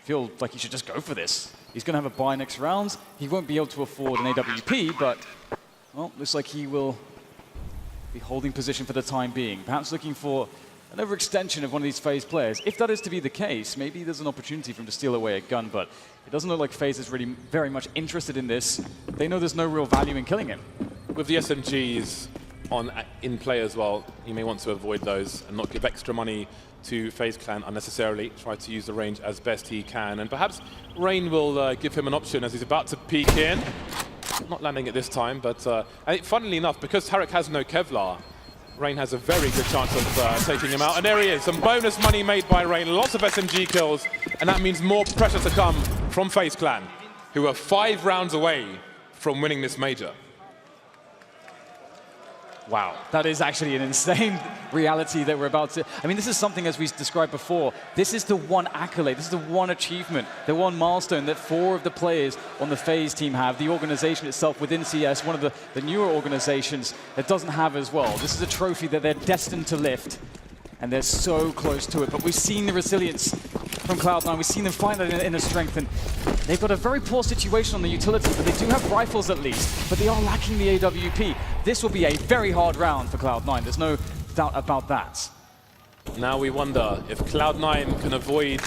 feel like he should just go for this. He's going to have a bye next round. He won't be able to afford an AWP, but, well, looks like he will be holding position for the time being. Perhaps looking for an overextension of one of these FaZe players. If that is to be the case, maybe there's an opportunity for him to steal away a gun, but it doesn't look like FaZe is really very much interested in this. They know there's no real value in killing him. With the SMGs in play as well, you may want to avoid those and not give extra money to FaZe Clan unnecessarily. Try to use the range as best he can, and perhaps Rain will give him an option as he's about to peek in. Not landing it this time, but I think funnily enough, because Tarek has no Kevlar, Rain has a very good chance of taking him out. And there he is, some bonus money made by Rain, lots of SMG kills, and that means more pressure to come from FaZe Clan, who are 5 rounds away from winning this major. Wow, that is actually an insane reality that we're about to... I mean, this is something, as we described before, this is the one accolade, this is the one achievement, the one milestone that 4 of the players on the FaZe team have, the organization itself within CS, one of the newer organizations that doesn't have as well. This is a trophy that they're destined to lift, and they're so close to it. But we've seen the resilience from Cloud9, we've seen them find that inner strength, and they've got a very poor situation on the utility, but they do have rifles at least, but they are lacking the AWP. This will be a very hard round for Cloud9, there's no doubt about that. Now we wonder if Cloud9 can avoid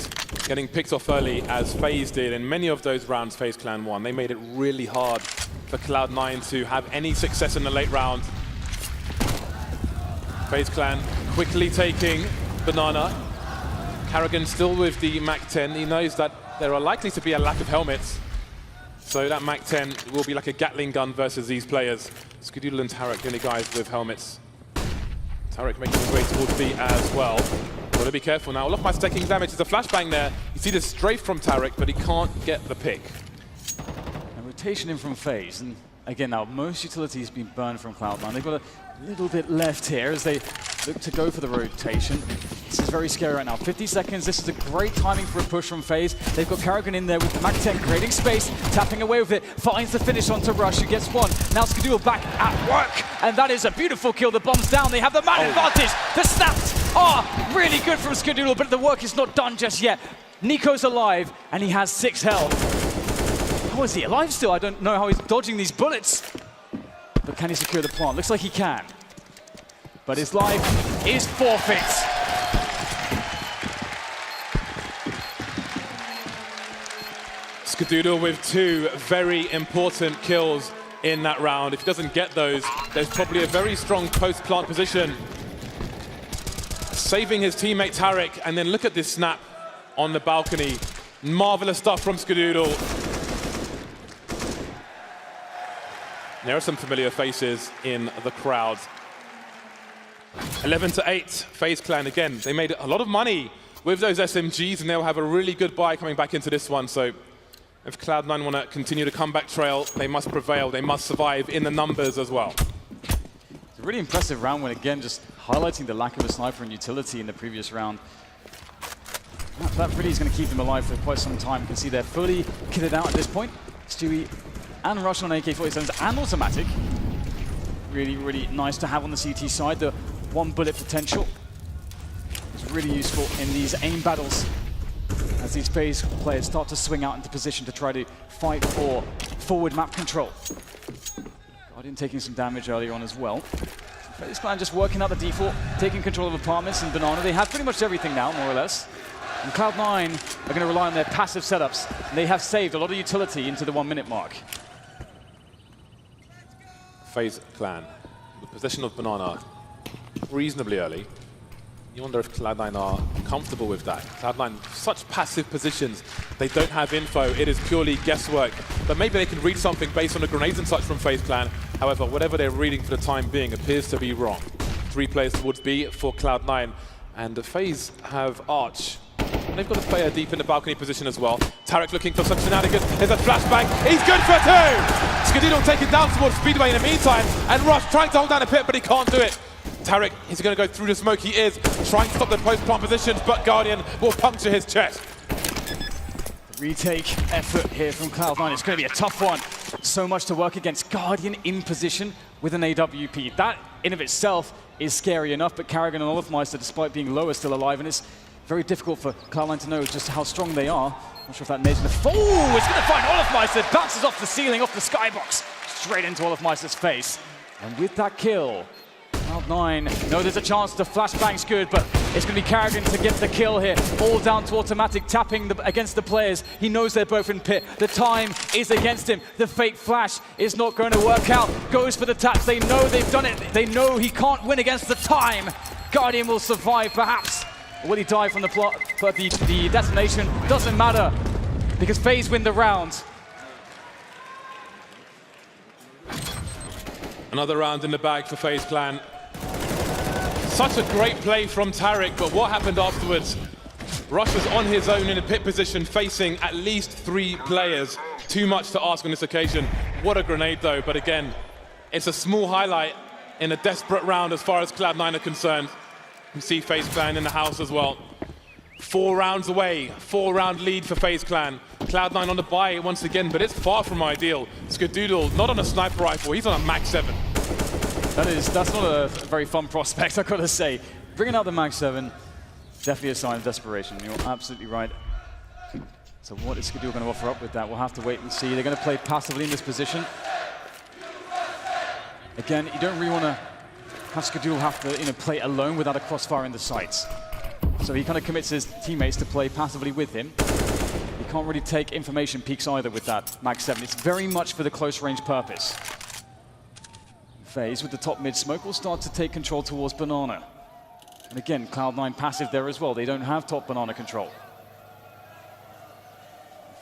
getting picked off early as FaZe did in many of those rounds FaZe Clan won. They made it really hard for Cloud9 to have any success in the late round. FaZe Clan quickly taking Banana. Karrigan still with the MAP3. He knows that there are likely to be a lack of helmets. So that MAP3 will be like a Gatling gun versus these players. Skadoodle and Tarek, the only guys with helmets. Tarek making his way towards B as well. Got to be careful now. Lochmeyer's taking damage. There's a flashbang there. You see the strafe from Tarek, but he can't get the pick. A rotation in from FaZe. And again, now most utilities been burned from Cloud9. They've got a little bit left here as they look to go for the rotation. This is very scary right now. 50 seconds. This is a great timing for a push from FaZe. They've got Karrigan in there with the MAP3 creating space, tapping away with it, finds the finish onto Rush, who gets one. Now Skadoodle back at work, and that is a beautiful kill. The bomb's down. They have the man advantage. The snaps are really good from Skadoodle, but the work is not done just yet. Nico's alive, and he has 6 health. How is he alive still? I don't know how he's dodging these bullets. But can he secure the plant? Looks like he can. But his life is forfeit. Skadoodle with 2 very important kills in that round. If he doesn't get those, there's probably a very strong post-plant position. Saving his teammate Tarek, and then look at this snap on the balcony. Marvelous stuff from Skadoodle. There are some familiar faces in the crowd. 11-8, FaZe Clan again. They made a lot of money with those SMGs, and they'll have a really good buy coming back into this one. So if Cloud9 want to continue the comeback trail, they must prevail. They must survive in the numbers as well. It's a really impressive round when, again, just highlighting the lack of a sniper and utility in the previous round. That really is going to keep them alive for quite some time. You can see they're fully kitted out at this point. Stewie and Rush on AK-47s and automatic. Really, really nice to have on the CT side. The one bullet potential is really useful in these aim battles as these FaZe players start to swing out into position to try to fight for forward map control. Guardian taking some damage earlier on as well. FaZe Clan just working out the default, taking control of apartments and Banana. They have pretty much everything now, more or less. And Cloud9 are going to rely on their passive setups, and they have saved a lot of utility into the 1 minute mark. FaZe Clan, the possession of Banana reasonably early. You wonder if Cloud9 are comfortable with that. Cloud9, such passive positions, they don't have info, it is purely guesswork. But maybe they can read something based on the grenades and such from FaZe Clan. However, whatever they're reading for the time being appears to be wrong. 3 players towards B for Cloud9, and the FaZe have Arch. And they've got a player deep in the balcony position as well. Tarek looking for some shenanigans. Here's a flashbang. He's good for 2! skadoodle taken down towards Speedway in the meantime, and Rush trying to hold down a pit, but he can't do it. Tarek is going to go through the smoke. He is trying to stop the post-plant positions, but Guardian will puncture his chest. Retake effort here from Cloud9. It's going to be a tough one. So much to work against. Guardian in position with an AWP. That in of itself is scary enough, but Karrigan and Olofmeister, despite being low, are still alive, and it's very difficult for Cloud9 to know just how strong they are. Not sure if that nade's going to fall. Oh, it's going to find Olofmeister. Bounces off the ceiling, off the skybox, straight into Olofmeister's face. And with that kill, Cloud9 know there's a chance to flashbang's good, but it's going to be Karrigan to get the kill here. All down to automatic, tapping against the players. He knows they're both in pit. The time is against him. The fake flash is not going to work out. Goes for the taps. They know they've done it. They know he can't win against the time. Guardian will survive, perhaps. Will he die from the plot? But the detonation doesn't matter, because FaZe win the round. Another round in the bag for FaZe Clan. Such a great play from Tarek, but what happened afterwards? Rush was on his own in a pit position, facing at least 3 players. Too much to ask on this occasion. What a grenade though, but again, it's a small highlight in a desperate round as far as Cloud9 are concerned. You see FaZe Clan in the house as well. 4 rounds away, 4-round lead for FaZe Clan. Cloud9 on the buy once again, but it's far from ideal. skadoodle not on a sniper rifle, he's on a MAP3. That's not a very fun prospect, I've got to say. Bringing out the MAP3, definitely a sign of desperation. You're absolutely right. So what is skadoodle going to offer up with that? We'll have to wait and see. They're going to play passively in this position. Again, you don't really want to have skadoodle have to play alone without a crossfire in the sights. So he kind of commits his teammates to play passively with him. He can't really take information peaks either with that MAP3. It's very much for the close range purpose. FaZe with the top mid smoke will start to take control towards Banana. And again, Cloud9 passive there as well. They don't have top Banana control.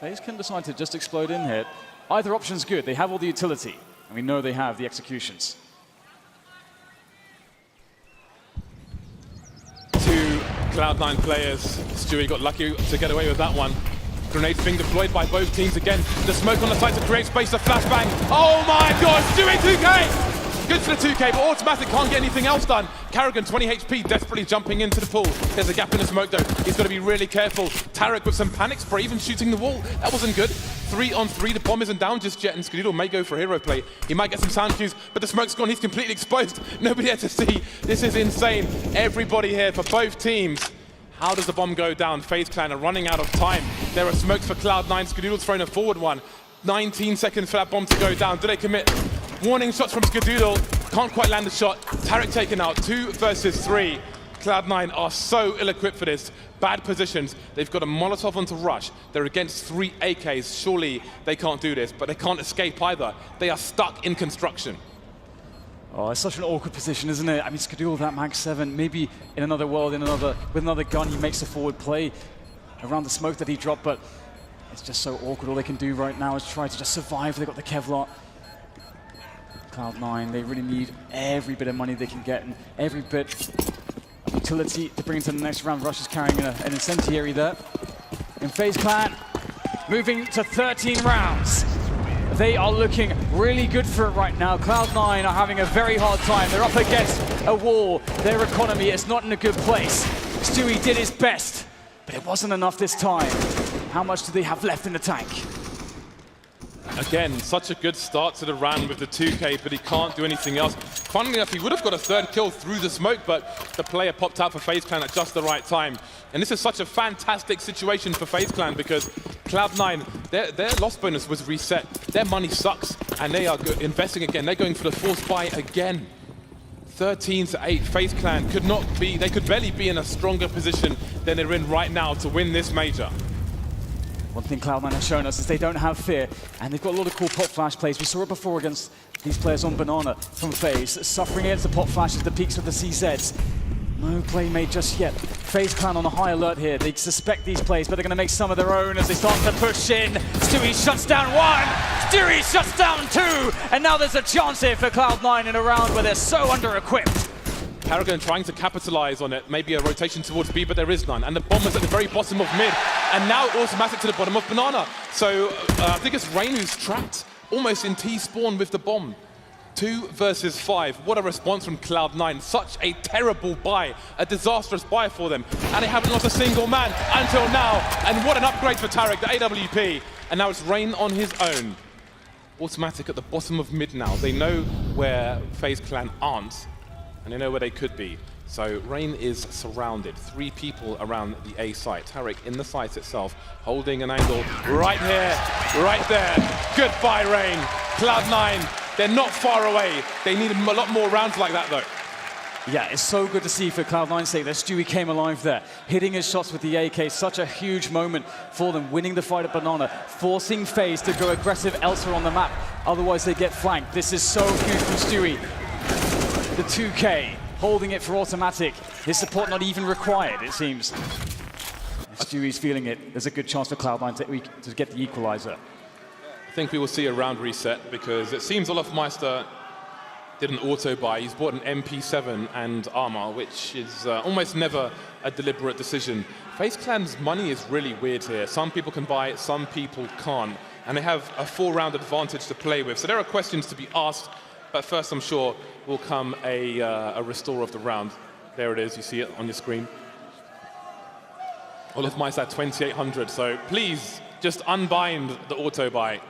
FaZe can decide to just explode in here. Either option's good. They have all the utility, and we know they have the executions. 2 Cloud9 players. Stewie got lucky to get away with that one. Grenades being deployed by both teams again. The smoke on the side to create space, the flashbang. Oh my god, Stewie 2K! Good for the 2K, but automatic can't get anything else done. Karrigan, 20 HP, desperately jumping into the pool. There's a gap in the smoke though. He's got to be really careful. Tarek with some panic spray, even shooting the wall. That wasn't good. 3 on 3, the bomb isn't down just yet, and skadoodle may go for hero play. He might get some sound cues, but the smoke's gone. He's completely exposed. Nobody here to see. This is insane. Everybody here for both teams. How does the bomb go down? FaZe Clan are running out of time. There are smokes for Cloud9. skadoodle's thrown a forward one. 19 seconds for that bomb to go down. Do they commit? Warning shots from skadoodle. Can't quite land the shot. Tarek taken out. 2 versus 3. Cloud9 are so ill-equipped for this. Bad positions. They've got a Molotov onto Rush. They're against 3 AKs. Surely they can't do this, but they can't escape either. They are stuck in construction. Oh, it's such an awkward position, isn't it? I mean, skadoodle that MAP3, maybe in another world, with another gun, he makes a forward play around the smoke that he dropped, but it's just so awkward. All they can do right now is try to just survive. They've got the Kevlar. Cloud9, they really need every bit of money they can get and every bit of utility to bring into the next round. Rush is carrying an incendiary there. In FaZe Clan, moving to 13 rounds. They are looking really good for it right now. Cloud9 are having a very hard time. They're up against a wall. Their economy is not in a good place. Stewie did his best but it wasn't enough this time. How much do they have left in the tank? Again, such a good start to the round with the 2K, but he can't do anything else. Funnily enough, he would have got a third kill through the smoke, but the player popped out for FaZe Clan at just the right time. And this is such a fantastic situation for FaZe Clan because Cloud9, their loss bonus was reset. Their money sucks, and they are investing again. They're going for the force buy again. 13-8, FaZe Clan they could barely be in a stronger position than they're in right now to win this major. One thing Cloud9 has shown us is they don't have fear, and they've got a lot of cool pop flash plays. We saw it before against these players on Banana from FaZe, suffering against the pop flashes, the peaks of the CZs. No play made just yet. FaZe Clan on a high alert here. They suspect these plays, but they're going to make some of their own as they start to push in. Stewie shuts down one, Stewie shuts down two, and now there's a chance here for Cloud9 in a round where they're so under-equipped. Paragon trying to capitalize on it, maybe a rotation towards B, but there is none. And the bomb is at the very bottom of mid, and now automatic to the bottom of Banana. So I think it's Rain who's trapped almost in T-spawn with the bomb. 2 versus 5. What a response from Cloud9. Such a terrible buy, a disastrous buy for them. And they haven't lost a single man until now. And what an upgrade for Tarek, the AWP. And now it's Rain on his own. Automatic at the bottom of mid now. They know where FaZe Clan aren't, and they know where they could be. So Rain is surrounded. 3 people around the A site. Tarek in the site itself, holding an angle right here, right there. Goodbye, Rain. Cloud9, they're not far away. They need a lot more rounds like that, though. Yeah, it's so good to see for Cloud9's sake that Stewie came alive there, hitting his shots with the AK. Such a huge moment for them, winning the fight at Banana, forcing FaZe to go aggressive elsewhere on the map. Otherwise, they get flanked. This is so huge from Stewie. The 2K, holding it for automatic. His support not even required, it seems. If Stewie's feeling it, there's a good chance for Cloud9 to get the equalizer. I think we will see a round reset because it seems Olofmeister did an auto buy. He's bought an MP7 and armor, which is almost never a deliberate decision. FaZe Clan's money is really weird here. Some people can buy it, some people can't. And they have a 4-round advantage to play with. So there are questions to be asked. But first, I'm sure, will come a restore of the round. There it is, you see it on your screen. Olofmeister at 2,800, so please just unbind the auto buy.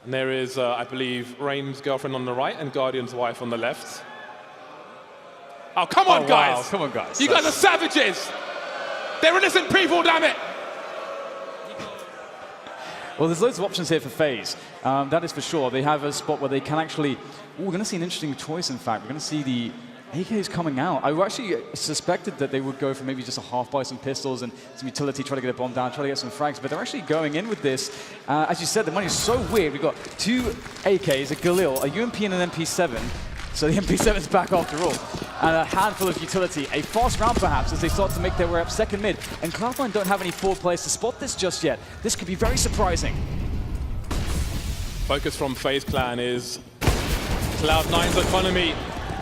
And there is, I believe, Rain's girlfriend on the right and Guardian's wife on the left. Oh, come on, guys! Wow. Come on, guys. You guys are savages! They're innocent people, damn it! Well, there's loads of options here for FaZe. That is for sure. They have a spot where they can actually... Ooh, we're going to see an interesting choice, in fact. We're going to see the AKs coming out. I actually suspected that they would go for maybe just a half buy some pistols and some utility, try to get a bomb down, try to get some frags, but they're actually going in with this. As you said, the money is so weird. We've got 2 AKs, a Galil, a UMP and an MP7. So the MP7's back after all. And a handful of utility. A fast round perhaps as they start to make their way up second mid. And Cloud9 don't have any forward players to spot this just yet. This could be very surprising. Focus from FaZe Clan is Cloud9's economy.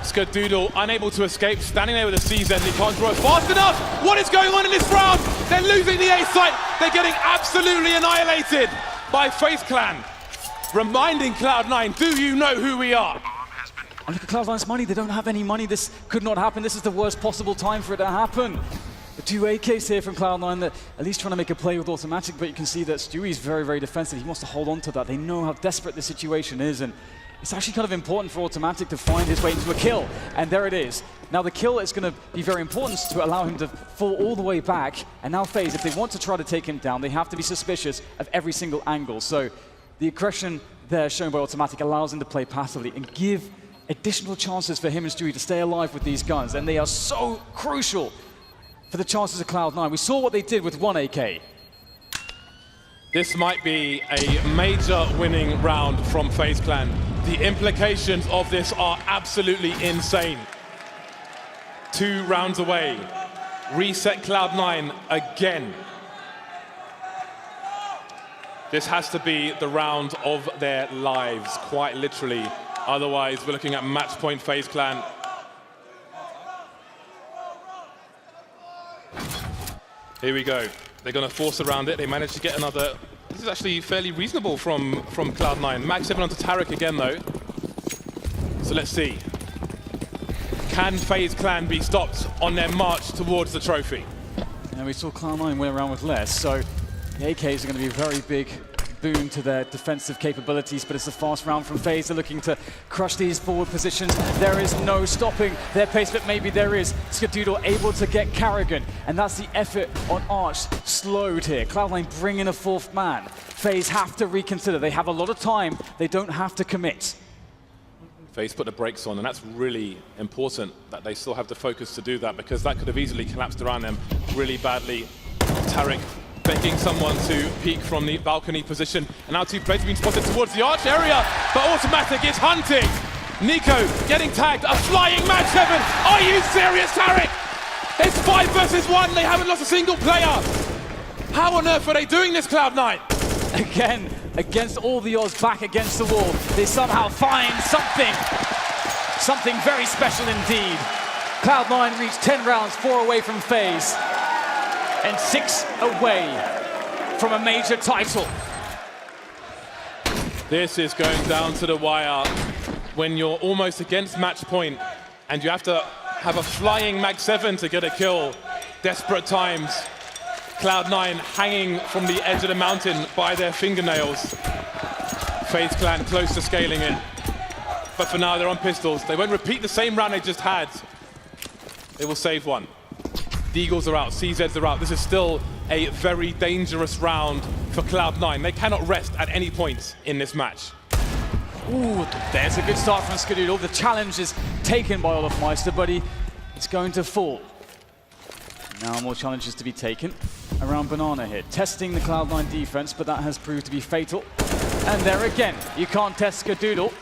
Skadoodle unable to escape, standing there with a CZ. He can't draw it fast enough. What is going on in this round? They're losing the A site. They're getting absolutely annihilated by FaZe Clan. Reminding Cloud9, do you know who we are? And look at Cloud9's money. They don't have any money. This could not happen. This is the worst possible time for it to happen. The 2 AKs here from Cloud9 that at least trying to make a play with automatic, but you can see that Stewie's very, very defensive. He wants to hold on to that. They know how desperate the situation is, and it's actually kind of important for automatic to find his way into a kill. And there it is. Now the kill is going to be very important to allow him to fall all the way back. And now FaZe, if they want to try to take him down, they have to be suspicious of every single angle. So the aggression there shown by automatic allows him to play passively and give additional chances for him and Stewie to stay alive with these guns. And they are so crucial for the chances of Cloud9. We saw what they did with 1 AK. This might be a major winning round from FaZe Clan. The implications of this are absolutely insane. 2 rounds away. Reset Cloud9 again. This has to be the round of their lives, quite literally. Otherwise, we're looking at match point FaZe Clan. Here we go. They're going to force around it. They managed to get another. This is actually fairly reasonable from Cloud9. Max 7 onto Tarek again, though. So let's see. Can FaZe Clan be stopped on their march towards the trophy? And we saw Cloud9 win around with less, so the AKs are going to be a very big boon to their defensive capabilities, but it's a fast round from FaZe. They're looking to crush these forward positions. There is no stopping their pace, but maybe there is. Skadoodle able to get Carrigan, and that's the effort on Arch slowed here. Cloud9 bring in a fourth man. FaZe have to reconsider. They have a lot of time. They don't have to commit. FaZe put the brakes on, and that's really important that they still have the focus to do that, because that could have easily collapsed around them really badly. Tarek begging someone to peek from the balcony position, and now two players have been spotted towards the arch area, but Automatic is hunting. Nico getting tagged, a flying MAP3. Are you serious, Tarek? It's 5 versus 1, they haven't lost a single player. How on earth are they doing this, Cloud9? Again, against all the odds, back against the wall, they somehow find something very special indeed. Cloud9 reached 10 rounds, 4 away from FaZe, and 6 away from a major title. This is going down to the wire when you're almost against match point and you have to have a flying MAP3 to get a kill. Desperate times. Cloud9 hanging from the edge of the mountain by their fingernails. FaZe Clan close to scaling it. But for now, they're on pistols. They won't repeat the same round they just had. They will save one. Deagles are out, CZs are out. This is still a very dangerous round for Cloud9. They cannot rest at any point in this match. Ooh, there's a good start from Skadoodle. The challenge is taken by Olofmeister, but it's going to fall. Now more challenges to be taken around Banana here. Testing the Cloud9 defense, but that has proved to be fatal. And there again, you can't test Skadoodle.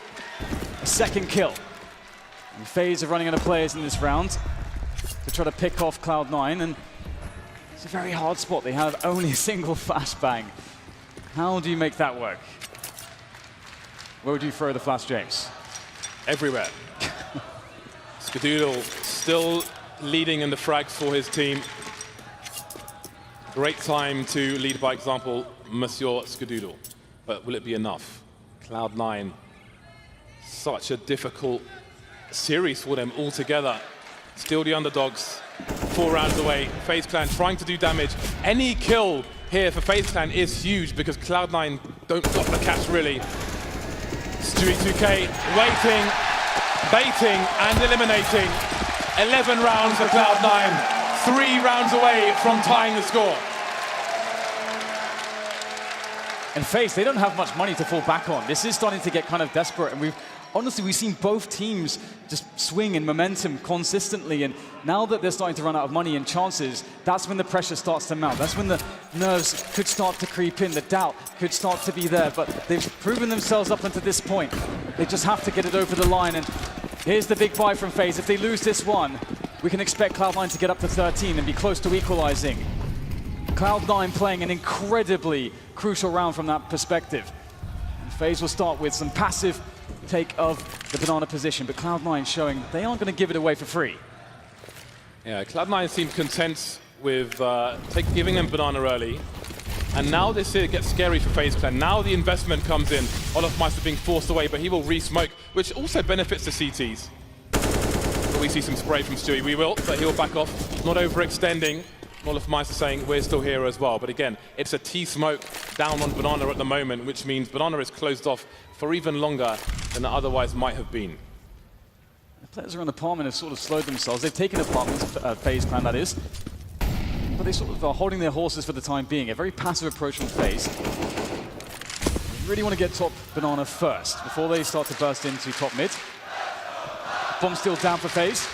A second kill. And FaZe are running out of players in this round to try to pick off Cloud9, and it's a very hard spot. They have only a single flashbang. How do you make that work? Where would you throw the flash, James? Everywhere. Skadoodle still leading in the frags for his team. Great time to lead by example, Monsieur Skadoodle. But will it be enough? Cloud9, such a difficult series for them altogether. Still the underdogs, 4 rounds away. FaZe Clan trying to do damage. Any kill here for FaZe Clan is huge because Cloud9 don't got the catch really. Stewie2K waiting, baiting and eliminating. 11 rounds for Cloud9, 3 rounds away from tying the score. And FaZe, they don't have much money to fall back on. This is starting to get kind of desperate, and we've seen both teams just swing in momentum consistently, and now that they're starting to run out of money and chances, that's when the pressure starts to mount. That's when the nerves could start to creep in, the doubt could start to be there, but they've proven themselves up until this point. They just have to get it over the line, and here's the big buy from FaZe. If they lose this one, we can expect Cloud9 to get up to 13 and be close to equalizing. Cloud9 playing an incredibly crucial round from that perspective. And FaZe will start with some passive take of the banana position, but Cloud9 showing they aren't going to give it away for free. Yeah, Cloud9 seemed content with giving them banana early, and now this here gets scary for FaZe Clan. Now the investment comes in. Olofmeister being forced away, but he will re-smoke, which also benefits the CTs. But we see some spray from Stewie. We will, but he'll back off, not overextending. Olofmeister saying we're still here as well. But again, it's a T-smoke down on Banana at the moment, which means Banana is closed off for even longer than it otherwise might have been. The players around the apartment have sort of slowed themselves. They've taken apartments, FaZe Clan that is, but they sort of are holding their horses for the time being. A very passive approach from FaZe. They really want to get top Banana first before they start to burst into top mid. Bomb still down for FaZe.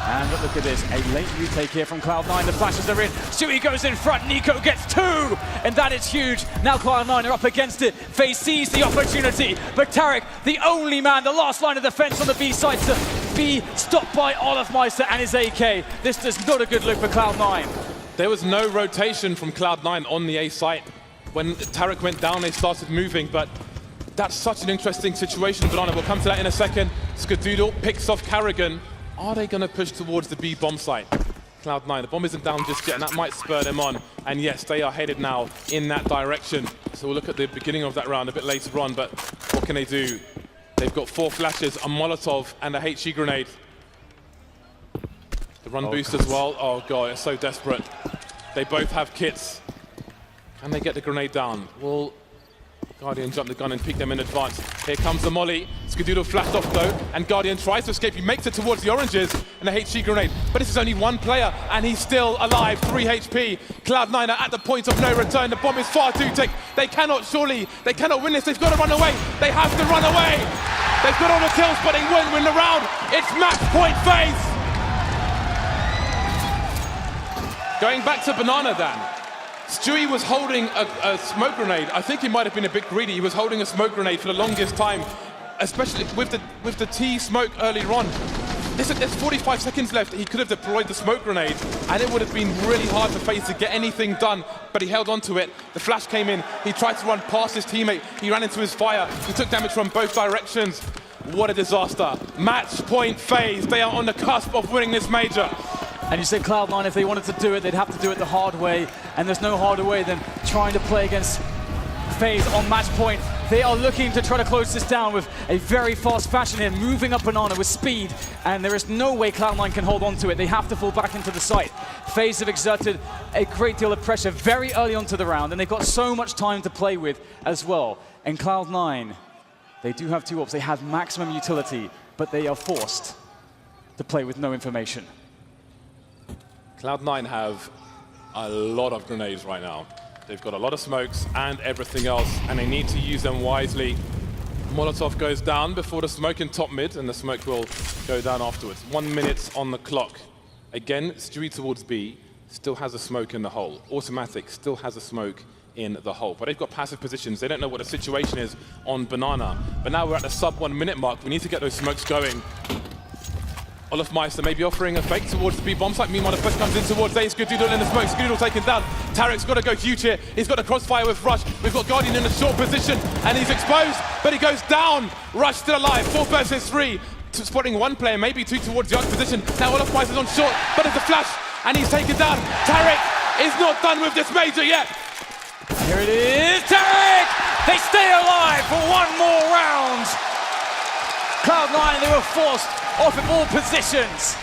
And look at this, a late retake here from Cloud9. The flashes are in. Stewie goes in front. Nico gets 2, and that is huge. Now Cloud9 are up against it. FaZe sees the opportunity, but Tarek, the only man, the last line of defense on the B side to be stopped by Olofmeister and his AK. This is not a good look for Cloud9. There was no rotation from Cloud9 on the A site. When Tarek went down, they started moving, but that's such an interesting situation. Banana, we'll come to that in a second. Skadoodle picks off Carrigan. Are they going to push towards the B bomb site? Cloud9, the bomb isn't down just yet, and that might spur them on. And yes, they are headed now in that direction. So we'll look at the beginning of that round a bit later on, but what can they do? They've got 4 flashes, a Molotov, and a HE grenade. The run boost as well. Oh god, it's so desperate. They both have kits. Can they get the grenade down? Will Guardian jump the gun and pick them in advance? Here comes the molly. Skadoodle flashed off though, and Guardian tries to escape. He makes it towards the oranges and a HG grenade. But this is only one player, and he's still alive. 3 HP. Cloud9 are at the point of no return. The bomb is far too thick. They cannot win this. They've got to run away. They have to run away. They've got all the kills, but they won't win the round. It's match point FaZe. Going back to Banana Dan. Stewie was holding a smoke grenade. I think he might have been a bit greedy. He was holding a smoke grenade for the longest time, especially with the T smoke earlier on. There's 45 seconds left. He could have deployed the smoke grenade, and it would have been really hard for FaZe to get anything done, but he held on to it. The flash came in. He tried to run past his teammate. He ran into his fire. He took damage from both directions. What a disaster. Match point FaZe. They are on the cusp of winning this major. And you said Cloud9, if they wanted to do it, they'd have to do it the hard way. And there's no harder way than trying to play against FaZe on match point. They are looking to try to close this down with a very fast fashion here, moving up Banana with speed. And there is no way Cloud9 can hold on to it. They have to fall back into the site. FaZe have exerted a great deal of pressure very early onto the round, and they've got so much time to play with as well. And Cloud9, they do have 2 ops. They have maximum utility, but they are forced to play with no information. Cloud9 have a lot of grenades right now. They've got a lot of smokes and everything else, and they need to use them wisely. Molotov goes down before the smoke in top mid, and the smoke will go down afterwards. 1 minute on the clock. Again, Stewie towards B, still has a smoke in the hole. Automatic still has a smoke in the hole, but they've got passive positions. They don't know what the situation is on Banana. But now we're at the sub 1 minute mark. We need to get those smokes going. Olofmeister maybe offering a fake towards the B bomb site. Meanwhile, the push comes in towards A. Skadoodle in the smoke. Skadoodle taken down. Tarek's got to go huge here. He's got a crossfire with Rush. We've got Guardian in a short position, and he's exposed, but he goes down. Rush still alive. 4 versus 3. Spotting 1 player, maybe 2 towards the other position. Now Olofmeister's on short, but it's a flash, and he's taken down. Tarek is not done with this major yet. Here it is. Tarek! They stay alive for 1 more round. Cloud9, they were forced off of all positions,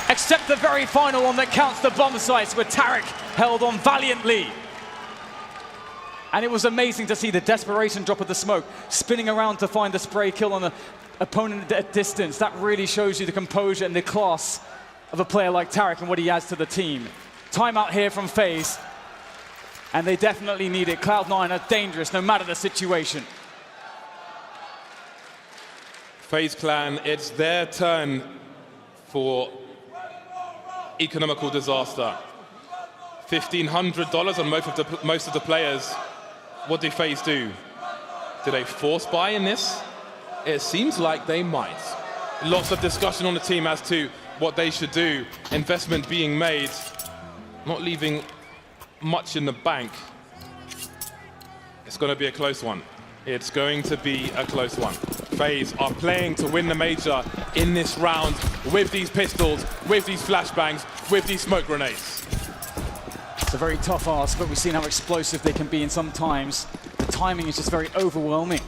except the very final one that counts the bomb sites, where Tarek held on valiantly. And it was amazing to see the desperation drop of the smoke, spinning around to find the spray kill on the opponent at distance. That really shows you the composure and the class of a player like Tarek and what he adds to the team. Timeout here from FaZe, and they definitely need it. Cloud9 are dangerous no matter the situation. FaZe Clan, it's their turn for economical disaster. $1,500 on most of the players. What do FaZe do? Do they force buy in this? It seems like they might. Lots of discussion on the team as to what they should do. Investment being made, not leaving much in the bank. It's going to be a close one. It's going to be a close one. FaZe are playing to win the major in this round with these pistols, with these flashbangs, with these smoke grenades. It's a very tough ask, but we've seen how explosive they can be, and sometimes the timing is just very overwhelming.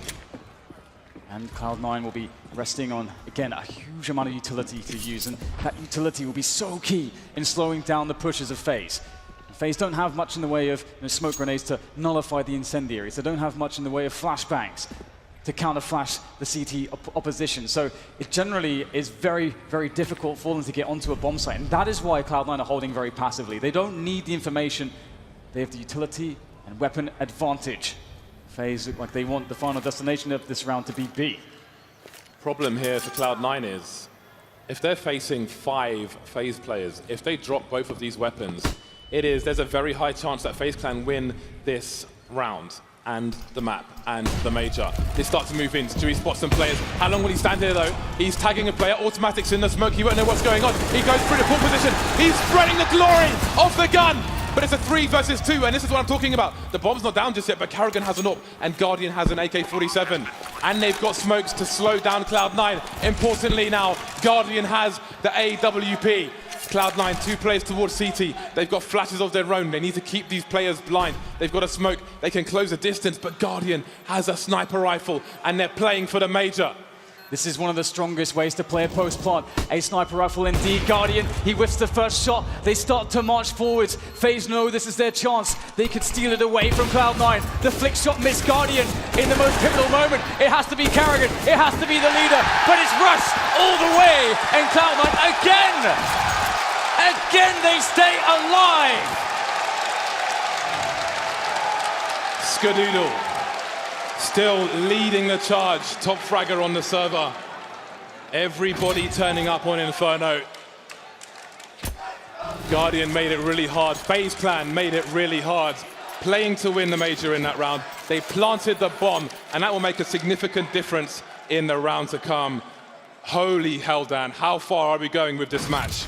And Cloud9 will be resting on, again, a huge amount of utility to use, and that utility will be so key in slowing down the pushes of FaZe. FaZe don't have much in the way of smoke grenades to nullify the incendiaries. They don't have much in the way of flashbangs to counter-flash the CT opposition. So it generally is very, very difficult for them to get onto a bomb site. And that is why Cloud9 are holding very passively. They don't need the information. They have the utility and weapon advantage. FaZe look like they want the final destination of this round to be B. Problem here for Cloud9 is, if they're facing 5 FaZe players, if they drop both of these weapons, there's a very high chance that FaZe Clan win this round and the map and the major. They start to move in. Stewie spots some players. How long will he stand here though? He's tagging a player. Automatics in the smoke. He won't know what's going on. He goes through the full position. He's spreading the glory of the gun. But it's a 3 versus 2, and this is what I'm talking about. The bomb's not down just yet, but Karrigan has an AWP, and Guardian has an AK-47. And they've got smokes to slow down Cloud9. Importantly now, Guardian has the AWP. Cloud9, 2 players towards CT. They've got flashes of their own. They need to keep these players blind. They've got a smoke. They can close the distance, but Guardian has a sniper rifle, and they're playing for the major. This is one of the strongest ways to play a post-plant. A sniper rifle indeed. Guardian, he whiffs the first shot. They start to march forwards. FaZe know this is their chance. They could steal it away from Cloud9. The flick shot missed Guardian in the most pivotal moment. It has to be Carrigan. It has to be the leader. But it's Rush all the way. And Cloud9 again they stay alive. Skadoodle still leading the charge. Top fragger on the server. Everybody turning up on Inferno. Guardian made it really hard. FaZe Clan made it really hard. Playing to win the major in that round. They planted the bomb, and that will make a significant difference in the round to come. Holy hell, Dan. How far are we going with this match?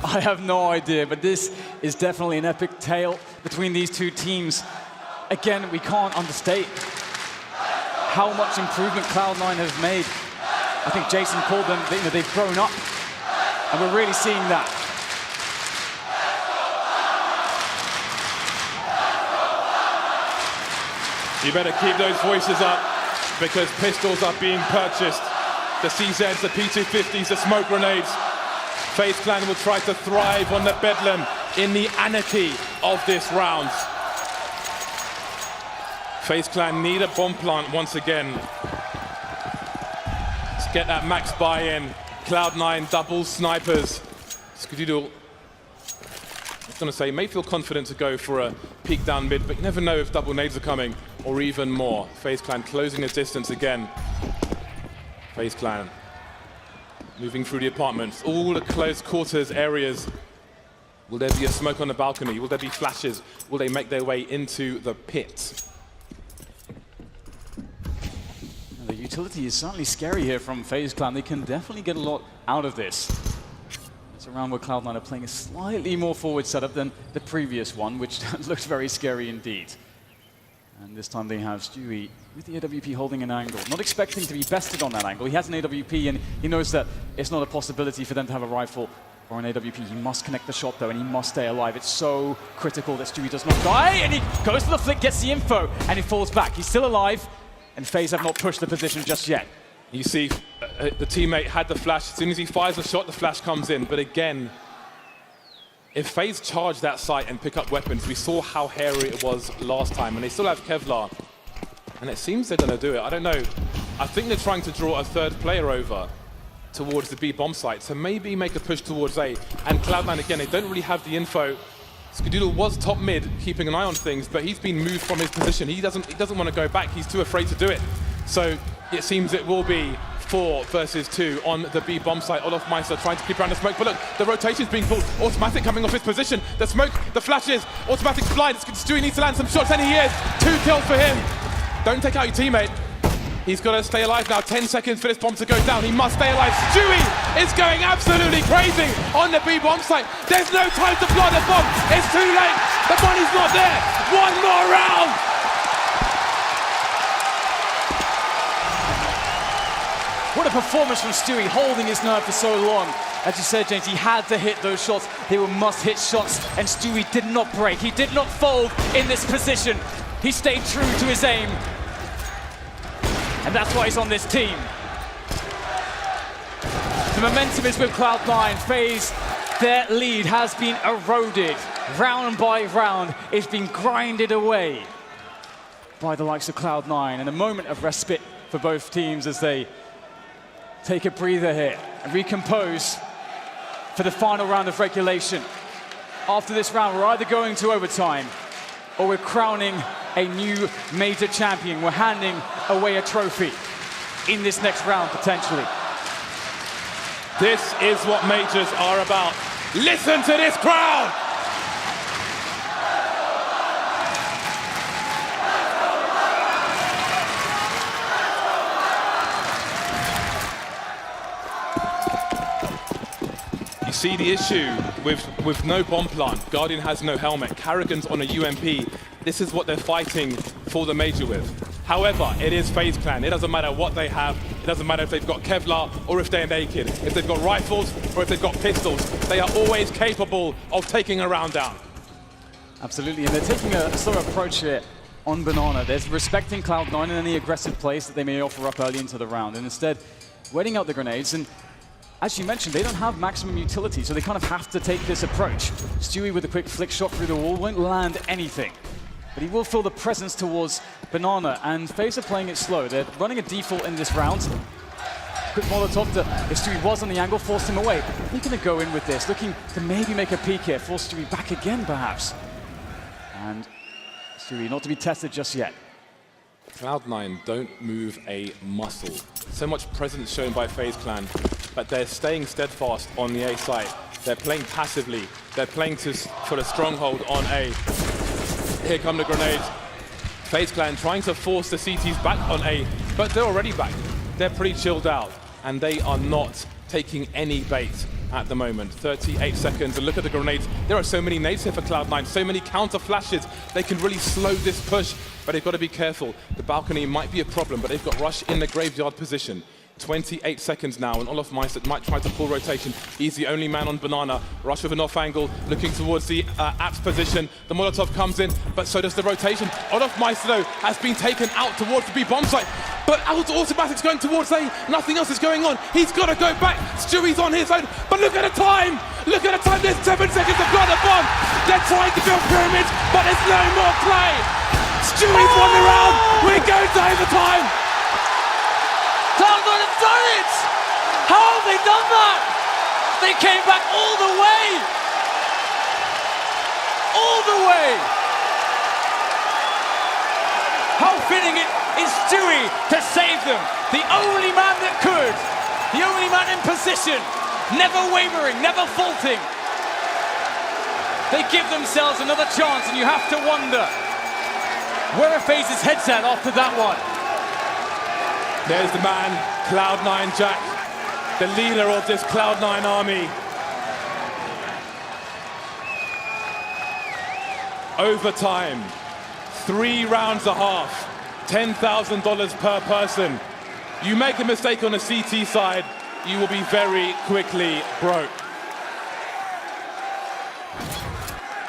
I have no idea, but this is definitely an epic tale between these two teams. Again, we can't understate how much improvement Cloud9 has made. I think Jason called them, they've grown up, and we're really seeing that. You better keep those voices up, because pistols are being purchased. The CZs, the P250s, the smoke grenades. FaZe Clan will try to thrive on the bedlam in the anarchy of this round. FaZe Clan need a bomb plant once again. Let's get that max buy-in. Cloud9 double snipers. Skadoodle, I was going to say, may feel confident to go for a peek down mid, but you never know if double nades are coming, or even more. FaZe Clan closing the distance again. FaZe Clan moving through the apartments, all the close quarters areas. Will there be a smoke on the balcony? Will there be flashes? Will they make their way into the pit? The utility is certainly scary here from FaZe Clan. They can definitely get a lot out of this. It's a round where Cloud9 are playing a slightly more forward setup than the previous one, which looked very scary indeed. And this time they have Stewie with the AWP holding an angle. Not expecting to be bested on that angle. He has an AWP and he knows that it's not a possibility for them to have a rifle or an AWP. He must connect the shot though, and he must stay alive. It's so critical that Stewie does not die, and he goes for the flick, gets the info, and he falls back. He's still alive, and FaZe have not pushed the position just yet. You see, the teammate had the flash. As soon as he fires the shot, the flash comes in. But again, if FaZe charge that site and pick up weapons, we saw how hairy it was last time, and they still have Kevlar. And it seems they're going to do it. I don't know. I think they're trying to draw a third player over towards the B bomb site, so maybe make a push towards A. And Cloud9, again, they don't really have the info. Skadoodle was top mid, keeping an eye on things, but he's been moved from his position. He doesn't want to go back. He's too afraid to do it. So it seems it will be 4 versus 2 on the B bomb site. Olofmeister trying to keep around the smoke, but look, the rotation's being pulled. Automatic coming off his position. The smoke, the flashes, Automatic's blind. Stewie needs to land some shots, and he is. 2 kills for him. Don't take out your teammate. He's got to stay alive now. 10 seconds for this bomb to go down. He must stay alive. Stewie is going absolutely crazy on the B bomb site. There's no time to plant the bomb. It's too late. The money's not there. One more round. What a performance from Stewie, holding his nerve for so long. As you said, James, he had to hit those shots. They were must-hit shots, and Stewie did not break. He did not fold in this position. He stayed true to his aim. And that's why he's on this team. The momentum is with Cloud9. FaZe, their lead has been eroded. Round by round, it's been grinded away by the likes of Cloud9. And a moment of respite for both teams as they take a breather here and recompose for the final round of regulation. After this round, we're either going to overtime or we're crowning a new major champion. We're handing away a trophy in this next round, potentially. This is what majors are about. Listen to this crowd! You see the issue with no bomb plant. Guardian has no helmet. Carrigan's on a UMP. This is what they're fighting for the major with. However, it is FaZe Clan. It doesn't matter what they have. It doesn't matter if they've got Kevlar or if they're naked. If they've got rifles or if they've got pistols. They are always capable of taking a round down. Absolutely, and they're taking a slow approach here on Banana. They're respecting Cloud9 and any aggressive plays that they may offer up early into the round. And instead, waiting out the grenades, and as you mentioned, they don't have maximum utility, so they kind of have to take this approach. Stewie with a quick flick shot through the wall won't land anything, but he will feel the presence towards Banana, and FaZe are playing it slow. They're running a default in this round. Quick Molotov to, if Stewie was on the angle, forced him away. They're going to go in with this, looking to maybe make a peek here, force Stewie back again, perhaps. And Stewie not to be tested just yet. Cloud9 don't move a muscle. So much presence shown by FaZe Clan, but they're staying steadfast on the A site. They're playing passively. They're playing for a stronghold on A. Here come the grenades. FaZe Clan trying to force the CTs back on A, but they're already back. They're pretty chilled out, and they are not taking any bait at the moment. 38 seconds, and look at the grenades. There are so many nades here for Cloud9, so many counter flashes. They can really slow this push, but they've got to be careful. The balcony might be a problem, but they've got Rush in the graveyard position. 28 seconds now, and Olaf Meister might try to pull rotation. He's the only man on Banana. Rush with an off angle, looking towards the apps position. The Molotov comes in, but so does the rotation. Olaf Meister, though, has been taken out towards the B bomb site, but automatic's going towards A. Nothing else is going on. He's got to go back. Stewie's on his own, but look at the time! Look at the time, there's 7 seconds to plant the bomb! They're trying to build pyramids, but there's no more play! Stewie's won the round! We're going to overtime! Cloud9 have done it! How have they done that? They came back all the way! All the way! How fitting it is Stewie to save them. The only man that could. The only man in position. Never wavering, never faulting. They give themselves another chance, and you have to wonder where are FaZe's heads at after that one. There's the man, Cloud9 Jack, the leader of this Cloud9 army. Overtime, 3 rounds a half, $10,000 per person. You make a mistake on the CT side, you will be very quickly broke.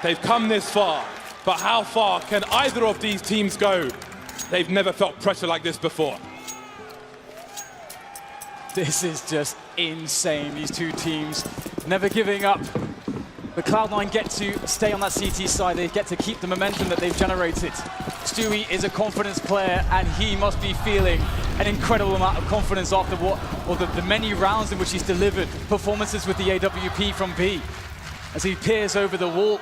They've come this far, but how far can either of these teams go? They've never felt pressure like this before. This is just insane, these two teams never giving up. But Cloud9 get to stay on that CT side, they get to keep the momentum that they've generated. Stewie is a confidence player, and he must be feeling an incredible amount of confidence after the many rounds in which he's delivered performances with the AWP from B. As he peers over the wall,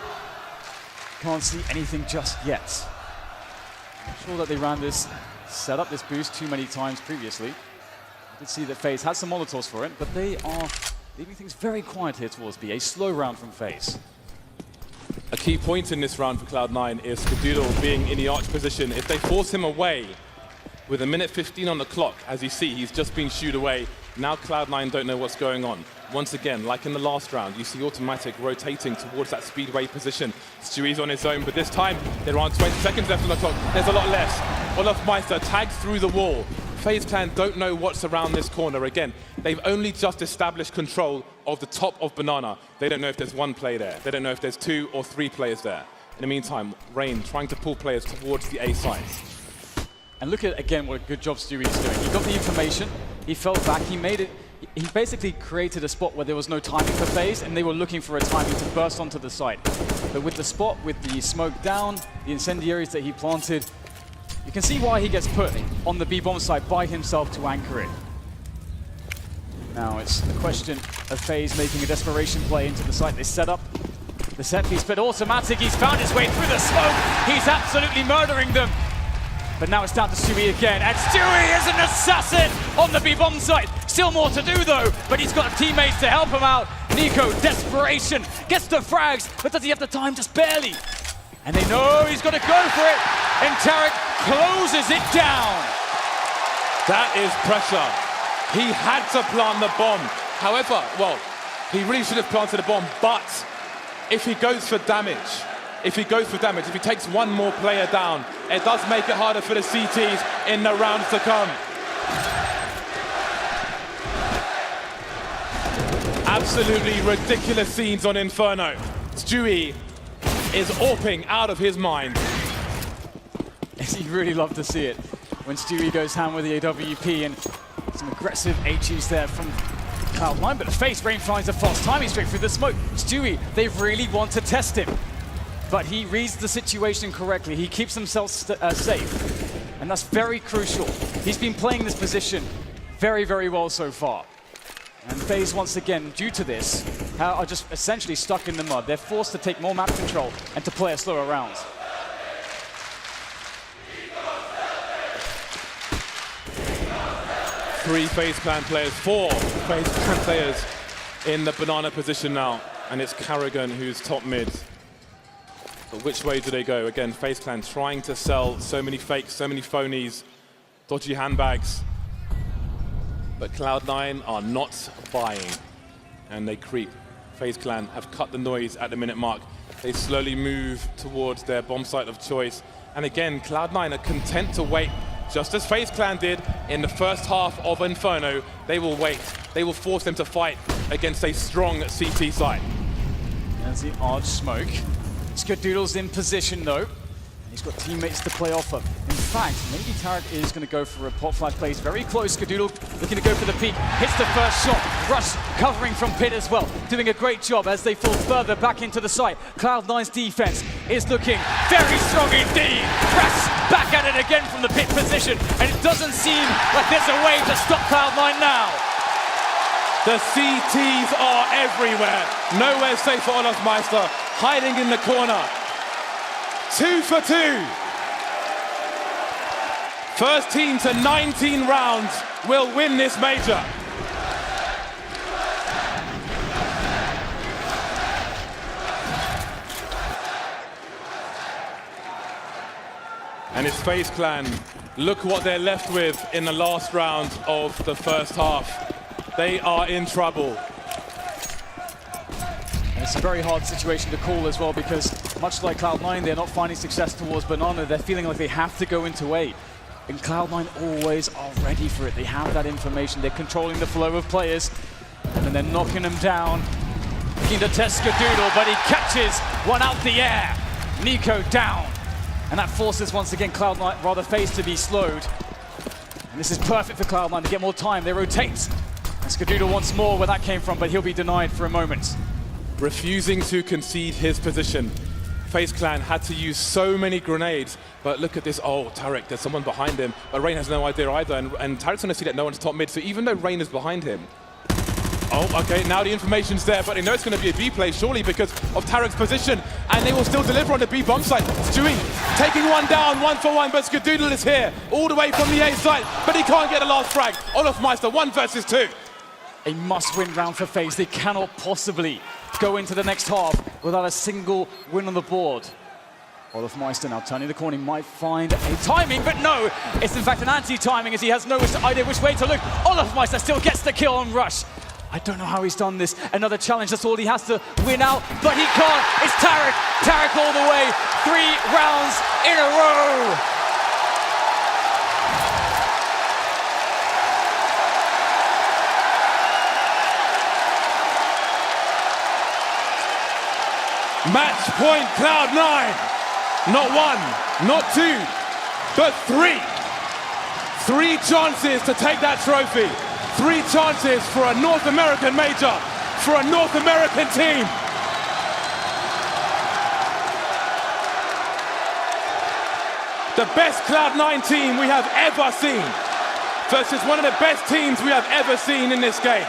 can't see anything just yet. I'm sure that they ran this, set up this boost too many times previously. I did see that FaZe had some Molotovs for it, but they are leaving things very quiet here towards B. A slow round from FaZe. A key point in this round for Cloud9 is Skadoodle being in the arch position. If they force him away with 1:15 on the clock, as you see, he's just been shooed away. Now Cloud9 don't know what's going on. Once again, like in the last round, you see Automatic rotating towards that speedway position. Stewie's on his own, but this time there aren't 20 seconds left on the clock. There's a lot less. Olaf Meister tags through the wall. FaZe Clan don't know what's around this corner. Again, they've only just established control of the top of Banana. They don't know if there's 1 player there. They don't know if there's 2 or 3 players there. In the meantime, Rain trying to pull players towards the A site. And look at, again, what a good job Stewie is doing. He got the information, he fell back, he made it. He basically created a spot where there was no timing for FaZe, and they were looking for a timing to burst onto the site. But with the spot, with the smoke down, the incendiaries that he planted, you can see why he gets put on the B-bomb site by himself to anchor it. Now it's a question of FaZe making a desperation play into the site. They set up the set piece, but Automatic, he's found his way through the smoke. He's absolutely murdering them. But now it's down to Stewie again, and Stewie is an assassin on the B-bomb site. Still more to do though, but he's got teammates to help him out. Nico, desperation, gets the frags, but does he have the time? Just barely. And they know he's got to go for it, and Tarek closes it down. That is pressure. He had to plant the bomb. However, well, he really should have planted the bomb, but if he goes for damage, if he takes 1 more player down, it does make it harder for the CTs in the rounds to come. Absolutely ridiculous scenes on Inferno. Stewie is AWPing out of his mind. You really love to see it when Stewie goes ham with the AWP, and Some aggressive HEs there from Cloud9, but FaZe Rain finds a fast timing straight through the smoke. Stewie, they really want to test him, but he reads the situation correctly. He keeps himself safe, and that's very crucial. He's been playing this position very, very well so far. And FaZe, once again, due to this, are just essentially stuck in the mud. They're forced to take more map control and to play a slower round. Three FaZe Clan players, four FaZe Clan players in the banana position now. And it's Karrigan who's top mid. But which way do they go? Again, FaZe Clan trying to sell so many fakes, so many phonies, dodgy handbags. But Cloud9 are not buying, and they creep. FaZe Clan have cut the noise at the minute mark. They slowly move towards their bomb site of choice. And again, Cloud9 are content to wait, just as FaZe Clan did in the first half of Inferno. They will wait. They will force them to fight against a strong CT side. There's the Arch smoke. Skadoodle's in position though. He's got teammates to play off of. In fact, maybe Tarek is going to go for a pop flash play. He's very close. Skadoodle looking to go for the peak. Hits the first shot. Rush covering from pit as well. Doing a great job as they fall further back into the site. Cloud9's defense is looking very strong indeed. Rush back at it again from the pit position. And it doesn't seem like there's a way to stop Cloud9 now. The CTs are everywhere. Nowhere safe for Olaf Meister. Hiding in the corner. 2 for 2. First team to 19 rounds will win this major. And it's FaZe Clan. Look what they're left with in the last round of the first half. They are in trouble. It's a very hard situation to call as well, because much like Cloud9, they're not finding success towards Banana. They're feeling like they have to go into A. And Cloud9 always are ready for it. They have that information. They're controlling the flow of players. And then they're knocking them down. Looking to test Skadoodle, but he catches one out the air. Nico down. And that forces, once again, Cloud9, rather FaZe to be slowed. And this is perfect for Cloud9 to get more time. They rotate. And Skadoodle wants more where that came from, but he'll be denied for a moment. Refusing to concede his position. FaZe Clan had to use so many grenades, but look at this. Oh, Tarek, there's someone behind him, but Rain has no idea either, and Tarek's going to see that no one's top mid, so even though Rain is behind him. Oh, okay, now the information's there, but they know it's going to be a B play, surely, because of Tarek's position, and they will still deliver on the B bomb site. Stewie taking one down, 1 for 1, but Skadoodle is here, all the way from the A site, but he can't get the last frag. Olaf Meister, 1 versus 2. A must-win round for FaZe. They cannot possibly go into the next half without a single win on the board. Olaf Meister now turning the corner. He might find a timing, but no. It's in fact an anti-timing as he has no idea which way to look. Olaf Meister still gets the kill on Rush. I don't know how he's done this. Another challenge, that's all he has to win out, but he can't. It's Tarek. Tarek all the way. 3 rounds in a row. Match point Cloud9. Not 1, not 2, but 3. 3 chances to take that trophy. 3 chances for a North American major, for a North American team. The best Cloud9 team we have ever seen versus one of the best teams we have ever seen in this game.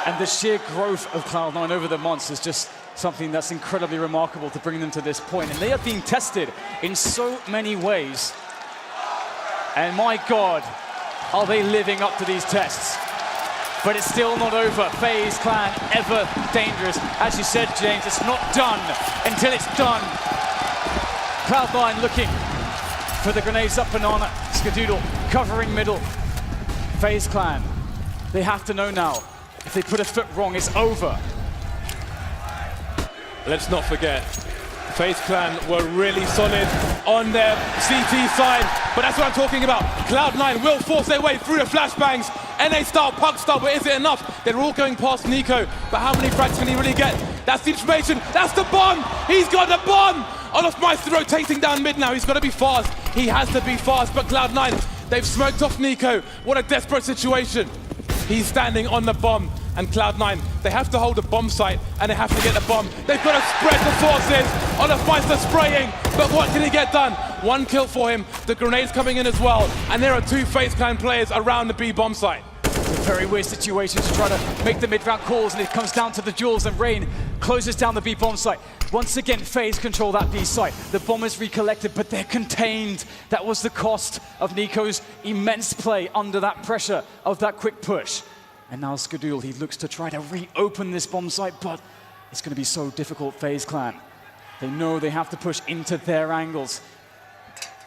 And the sheer growth of Cloud9 over the months is just something that's incredibly remarkable to bring them to this point. And they are being tested in so many ways. And my God, are they living up to these tests? But it's still not over. FaZe Clan, ever dangerous. As you said, James, it's not done until it's done. Cloud9 looking for the grenades up Banana. Skadoodle covering middle. FaZe Clan, they have to know now. If they put a foot wrong, it's over. Let's not forget, FaZe Clan were really solid on their CT side, but that's what I'm talking about. Cloud9 will force their way through the flashbangs, NA style, Pug style, but is it enough? They're all going past Nico, but how many frags can he really get? That's the information, that's the bomb! He's got the bomb! Olaf Meister rotating down mid now, he's got to be fast. He has to be fast, but Cloud9, They've smoked off Nico. What a desperate situation. He's standing on the bomb, and Cloud9, they have to hold the bomb site, and they have to get the bomb. They've got to spread the forces. Olofmeister spraying, but what can he get done? One kill for him. The grenade's coming in as well, and there are two FaZe Clan players around the B bomb site. It's a very weird situation to try to make the mid-round calls, and it comes down to the duels, and Rain closes down the B bomb site. Once again, FaZe control that B site. The bomb is recollected, but they're contained. That was the cost of Nico's immense play under that pressure of that quick push. And now Skadoodle, he looks to try to reopen this bomb site, but it's going to be so difficult, FaZe Clan. They know they have to push into their angles.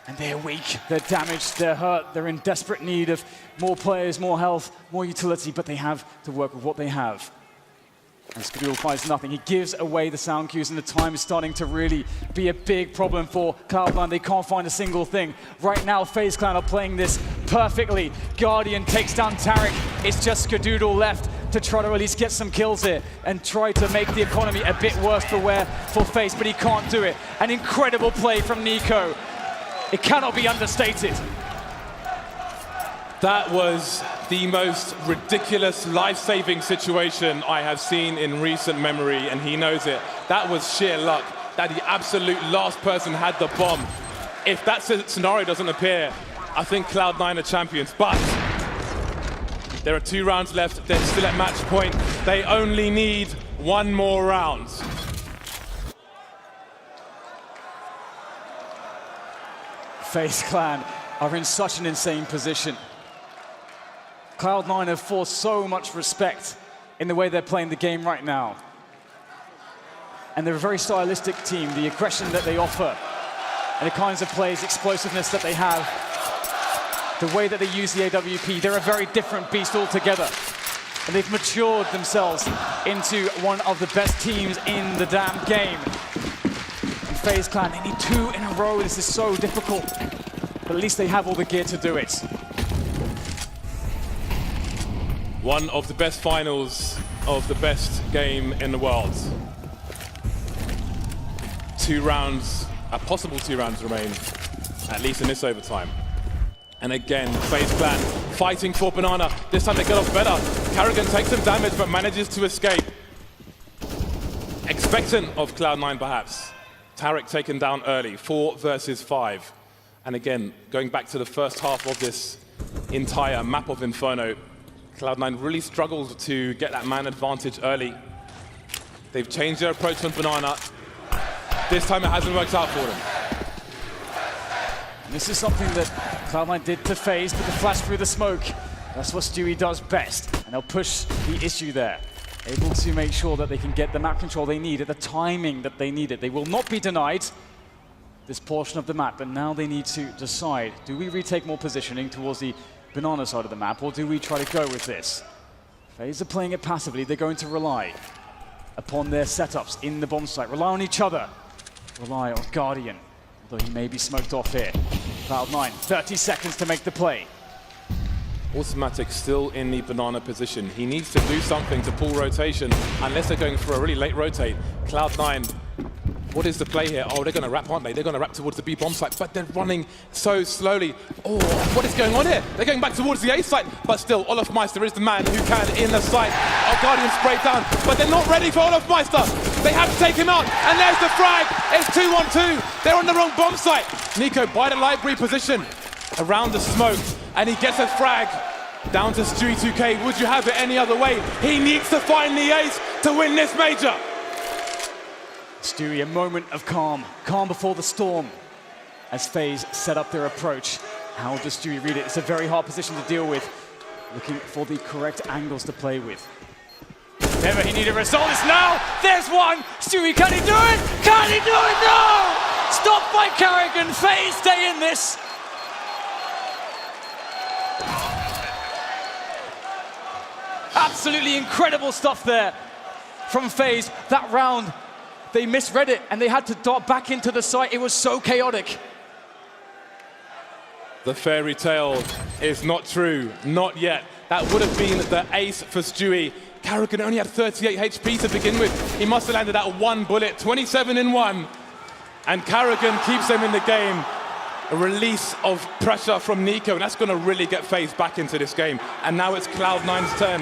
And they're weak, they're damaged, they're hurt, they're in desperate need of more players, more health, more utility, but they have to work with what they have. And Skadoodle finds nothing. He gives away the sound cues, and the time is starting to really be a big problem for Cloud9. They can't find a single thing. Right now, FaZe Clan are playing this perfectly. Guardian takes down Tarek. It's just Skadoodle left to try to at least get some kills here and try to make the economy a bit worse for FaZe, but he can't do it. An incredible play from Nico. It cannot be understated. That was the most ridiculous life-saving situation I have seen in recent memory, and he knows it. That was sheer luck, that the absolute last person had the bomb. If that scenario doesn't appear, I think Cloud9 are champions, but there are 2 rounds left. They're still at match point. They only need 1 more round. FaZe Clan are in such an insane position. Cloud9 have forced so much respect in the way they're playing the game right now. And they're a very stylistic team. The aggression that they offer and the kinds of plays, explosiveness that they have, the way that they use the AWP, they're a very different beast altogether. And they've matured themselves into one of the best teams in the damn game. And FaZe Clan, they need 2 in a row. This is so difficult. But at least they have all the gear to do it. One of the best finals of the best game in the world. 2 rounds, a possible 2 rounds remain, at least in this overtime. And again, FaZe Clan fighting for Banana. This time they get off better. karrigan takes some damage but manages to escape. Expectant of Cloud9 perhaps. Tarek taken down early, 4 versus 5. And again, going back to the first half of this entire map of Inferno, Cloud9 really struggled to get that man advantage early. They've changed their approach on Banana. This time it hasn't worked out for them. And this is something that Cloud9 did to FaZe, but the flash through the smoke, that's what Stewie does best. And they'll push the issue there. Able to make sure that they can get the map control they need at the timing that they need it. They will not be denied this portion of the map, but now they need to decide, do we retake more positioning towards the Banana side of the map, or do we try to go with this? FaZe are playing it passively. They're going to rely upon their setups in the bomb site, rely on each other, rely on Guardian, although he may be smoked off here. Cloud9, 30 seconds to make the play. Automatic still in the Banana position. He needs to do something to pull rotation, unless they're going for a really late rotate. Cloud9, what is the play here? Oh, they're going to wrap, aren't they? They're going to wrap towards the B bomb site, but they're running so slowly. Oh, what is going on here? They're going back towards the A site, but still, Olofmeister is the man who can in the site. Oh, Guardian sprayed down, but they're not ready for Olofmeister. They have to take him out, and there's the frag. It's 2-on-2. They're on the wrong bomb site. Nico by the library position around the smoke, and he gets a frag. Down to Stewie 2K. Would you have it any other way? He needs to find the ace to win this major. Stewie, a moment of calm. Calm before the storm. As FaZe set up their approach. How does Stewie read it? It's a very hard position to deal with. Looking for the correct angles to play with. Never he needed a result. It's now. There's one. Stewie, can he do it? Can he do it? No! Stopped by karrigan. FaZe stay in this. Absolutely incredible stuff there from FaZe. That round, they misread it and they had to dart back into the site. It was so chaotic. The fairy tale is not true, not yet. That would have been the ace for Stewie. karrigan only had 38 HP to begin with. He must have landed that 1 bullet, 27 in 1. And karrigan keeps them in the game. a release of pressure from Nico, and that's going to really get FaZe back into this game. And now it's Cloud9's turn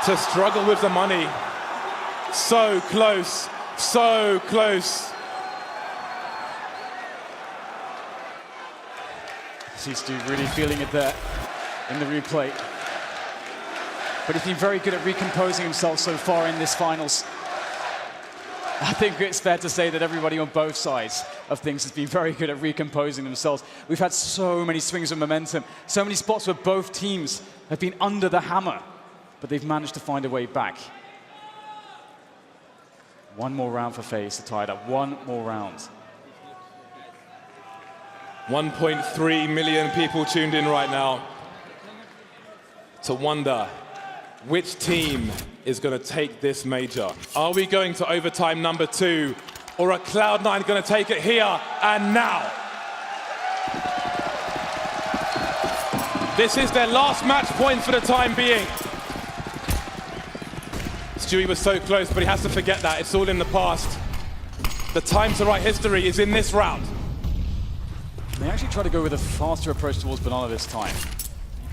to struggle with the money. So close, so close. Stu really feeling it there in the replay. But he's been very good at recomposing himself so far in this finals. I think it's fair to say that everybody on both sides of things has been very good at recomposing themselves. We've had so many swings of momentum, so many spots where both teams have been under the hammer, but they've managed to find a way back. One more round for FaZe to tie it up. One more round. 1.3 million people tuned in right now to wonder which team is going to take this major. Are we going to overtime number 2, or are Cloud9 going to take it here and now? This is their last match point for the time being. Stewie was so close, but he has to forget that. It's all in the past. The time to write history is in this round. They actually try to go with a faster approach towards Banana this time.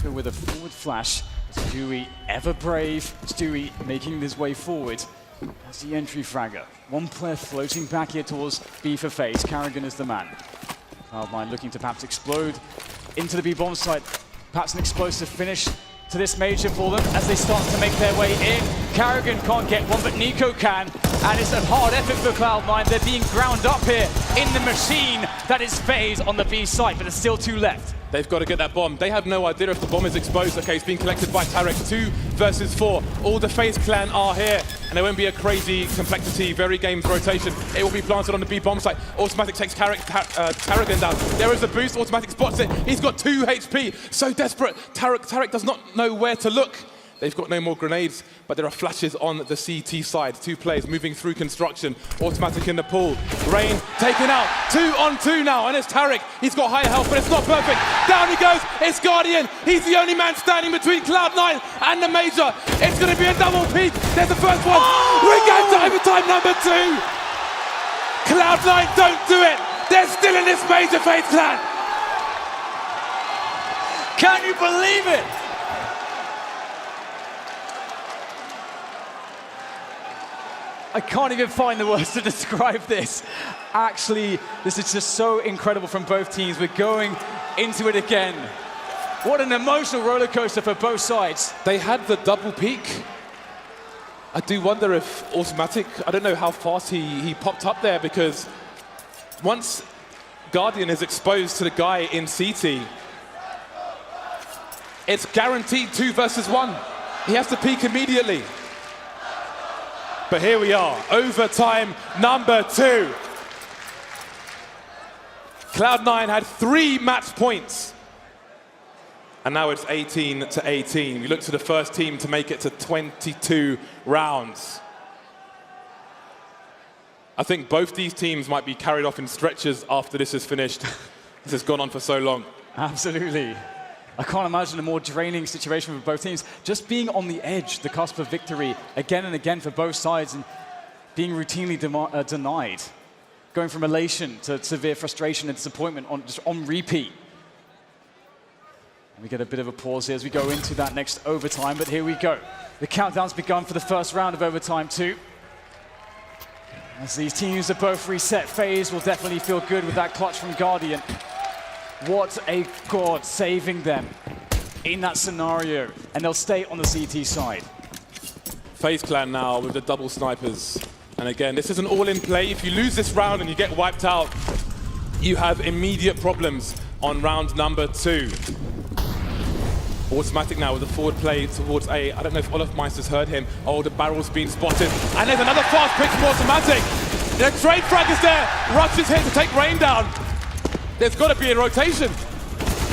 Go with a forward flash. Stewie, ever brave. Stewie making his way forward as the entry fragger. One player floating back here towards B for FaZe. Carrigan is the man. Cloud9 looking to perhaps explode into the B bomb site. Perhaps an explosive finish to this major for them as they start to make their way in. Carrigan can't get one, but Nico can. And it's a hard effort for Cloud9. They're being ground up here in the machine that is FaZe on the B site, but there's still 2 left. They've got to get that bomb. They have no idea if the bomb is exposed. Okay, it's being collected by Tarek. 2 versus 4. All the FaZe clan are here, and there won't be a crazy complexity, very games rotation. It will be planted on the B bomb site. Automatic takes Carrigan down. There is a boost. Automatic spots it. He's got 2 HP. So desperate. Tarek does not know where to look. They've got no more grenades, but there are flashes on the CT side. 2 players moving through construction. Automatic in the pool. Rain taken out. 2 on 2 now, and it's Tarek. He's got higher health, but it's not perfect. Down he goes. It's Guardian. He's the only man standing between Cloud9 and the major. It's going to be a double peak. There's the first one. Oh! We're going to overtime number 2. Cloud9 don't do it. They're still in this major, FaZe clan. Can you believe it? I can't even find the words to describe this. Actually, this is just so incredible from both teams. We're going into it again. What an emotional roller coaster for both sides. They had the double peak. I do wonder if Automatic, I don't know how fast he popped up there, because once Guardian is exposed to the guy in CT, it's guaranteed 2 versus 1. He has to peak immediately. But here we are, overtime number 2. Cloud9 had 3 match points. And now it's 18-18. We look to the first team to make it to 22 rounds. I think both these teams might be carried off in stretchers after this is finished. This has gone on for so long. Absolutely. I can't imagine a more draining situation for both teams. Just being on the edge, the cusp of victory, again and again for both sides, and being routinely denied. Going from elation to severe frustration and disappointment just on repeat. And we get a bit of a pause here as we go into that next overtime, but here we go. The countdown's begun for the first round of overtime 2. As these teams are both reset, FaZe will definitely feel good with that clutch from Guardian. What a god saving them in that scenario, and they'll stay on the CT side. FaZe clan now with the double snipers. And again, this is an all-in play. If you lose this round and you get wiped out, you have immediate problems on round number 2. Automatic now with a forward play towards A. I don't know if Olaf Meister's heard him. Oh, the barrel's been spotted. And there's another fast pick from Automatic. The trade frag is there. Rush is here to take Rain down. There's got to be a rotation.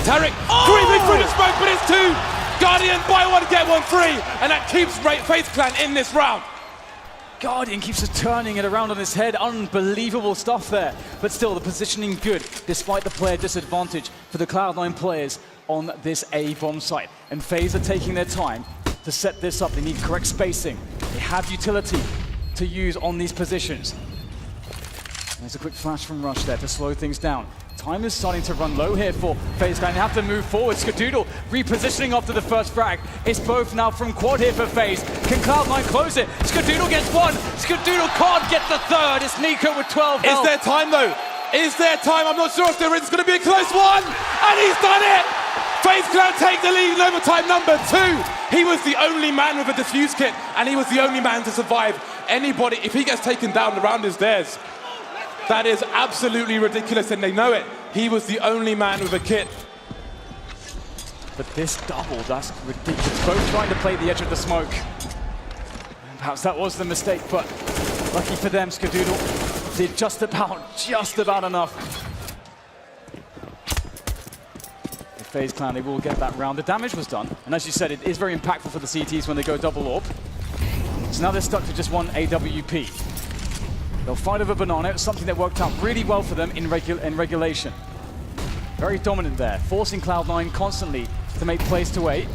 Tarek creeping through the smoke, but it's 2. Guardian, buy 1, get 1 free. And that keeps FaZe clan in this round. Guardian keeps turning it around on his head. Unbelievable stuff there. But still, the positioning good, despite the player disadvantage for the Cloud9 players on this A bomb site. And FaZe are taking their time to set this up. They need correct spacing. They have utility to use on these positions. There's a quick flash from Rush there to slow things down. time is starting to run low here for FaZe. They have to move forward. Skadoodle repositioning after the first frag. It's both now from quad here for FaZe. Can Cloud9 close it? Skadoodle gets one. Skadoodle can't get the third. It's Nico with 12 health. Is there time though? Is there time? I'm not sure if there is. It's going to be a close one. And he's done it! FaZe Clan take the lead in overtime number 2. He was the only man with a defuse kit, and he was the only man to survive. Anybody, if he gets taken down, the round is theirs. That is absolutely ridiculous, and they know it. He was the only man with a kit. But this double, that's ridiculous. Both trying to play the edge of the smoke. Perhaps that was the mistake, but lucky for them, Skadoodle did just about enough. FaZe Clan, they will get that round. The damage was done, and as you said, it is very impactful for the CTs when they go double orb. So now they're stuck to just one AWP. They'll fight over Banana. It's something that worked out really well for them in regulation. Very dominant there, forcing Cloud9 constantly to make plays to A,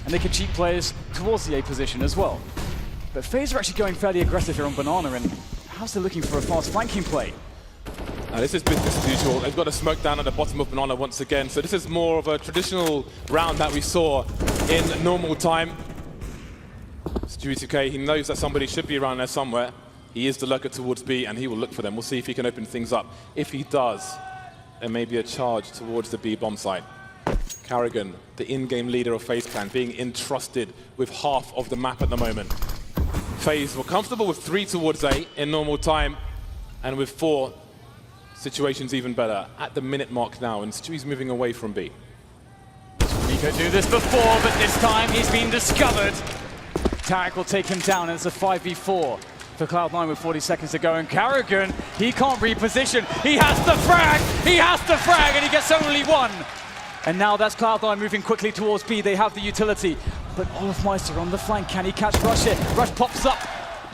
and they can cheat players towards the A position as well. But FaZe are actually going fairly aggressive here on Banana, and perhaps they're looking for a fast flanking play. This is business as usual. They've got a smoke down at the bottom of Banana once again. So this is more of a traditional round that we saw in normal time. Stewie2K, he knows that somebody should be around there somewhere. He is the lurker towards B, and he will look for them. We'll see if he can open things up. If he does, there may be a charge towards the B bomb site. Carrigan, the in-game leader of FaZe Clan, being entrusted with half of the map at the moment. FaZe were comfortable with 3 towards A in normal time, and with 4, situation's even better at the minute mark now, and Stewie's moving away from B. Nico knew this before, but this time he's been discovered. Tarek will take him down, and it's a 5v4 for Cloud9 with 40 seconds to go. And Carrigan, he can't reposition. He has to frag! He has to frag, and he gets only one. And now that's Cloud9 moving quickly towards B. They have the utility, but Olofmeister on the flank. Can he catch Rush here? Rush pops up.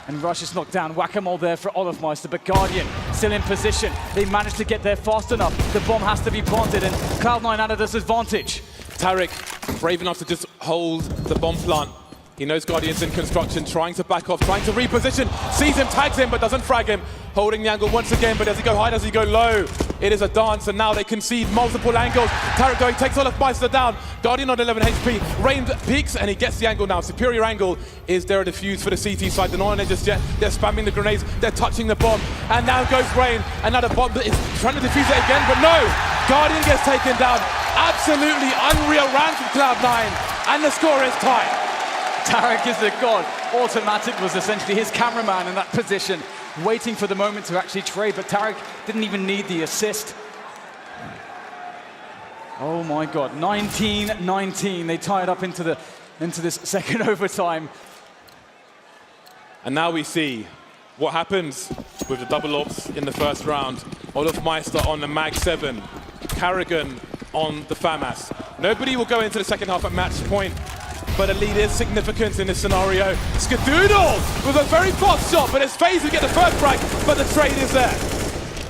And Rush is knocked down. Whack-a-mole there for Olofmeister, but Guardian still in position. They managed to get there fast enough. The bomb has to be planted, and Cloud9 at a disadvantage. Tarek, brave enough to just hold the bomb plant. He knows Guardian's in construction, trying to back off, trying to reposition. Sees him, tags him, but doesn't frag him. Holding the angle once again, but does he go high, does he go low? It is a dance, and now they concede multiple angles. Tarek going, takes Olofmeister down. Guardian on 11 HP. Rain peaks, and he gets the angle now. Superior angle. Is there a defuse for the CT side? They're not on it just yet. They're spamming the grenades. They're touching the bomb. And now goes Rain. And now the bomb is trying to defuse it again, but no! Guardian gets taken down. Absolutely unreal round from Cloud9. And the score is tied. Tarek is a god. Automatic was essentially his cameraman in that position, waiting for the moment to actually trade, but Tarek didn't even need the assist. Oh my god, 19-19. They tie it up into this second overtime. And now we see what happens with the double ops in the first round. Olofmeister on the MAP3, Carrigan on the FAMAS. Nobody will go into the second half at match point, but a lead is significant in this scenario. Skadoodle with a very fast shot, but it's FaZe who get the first frag, but the trade is there.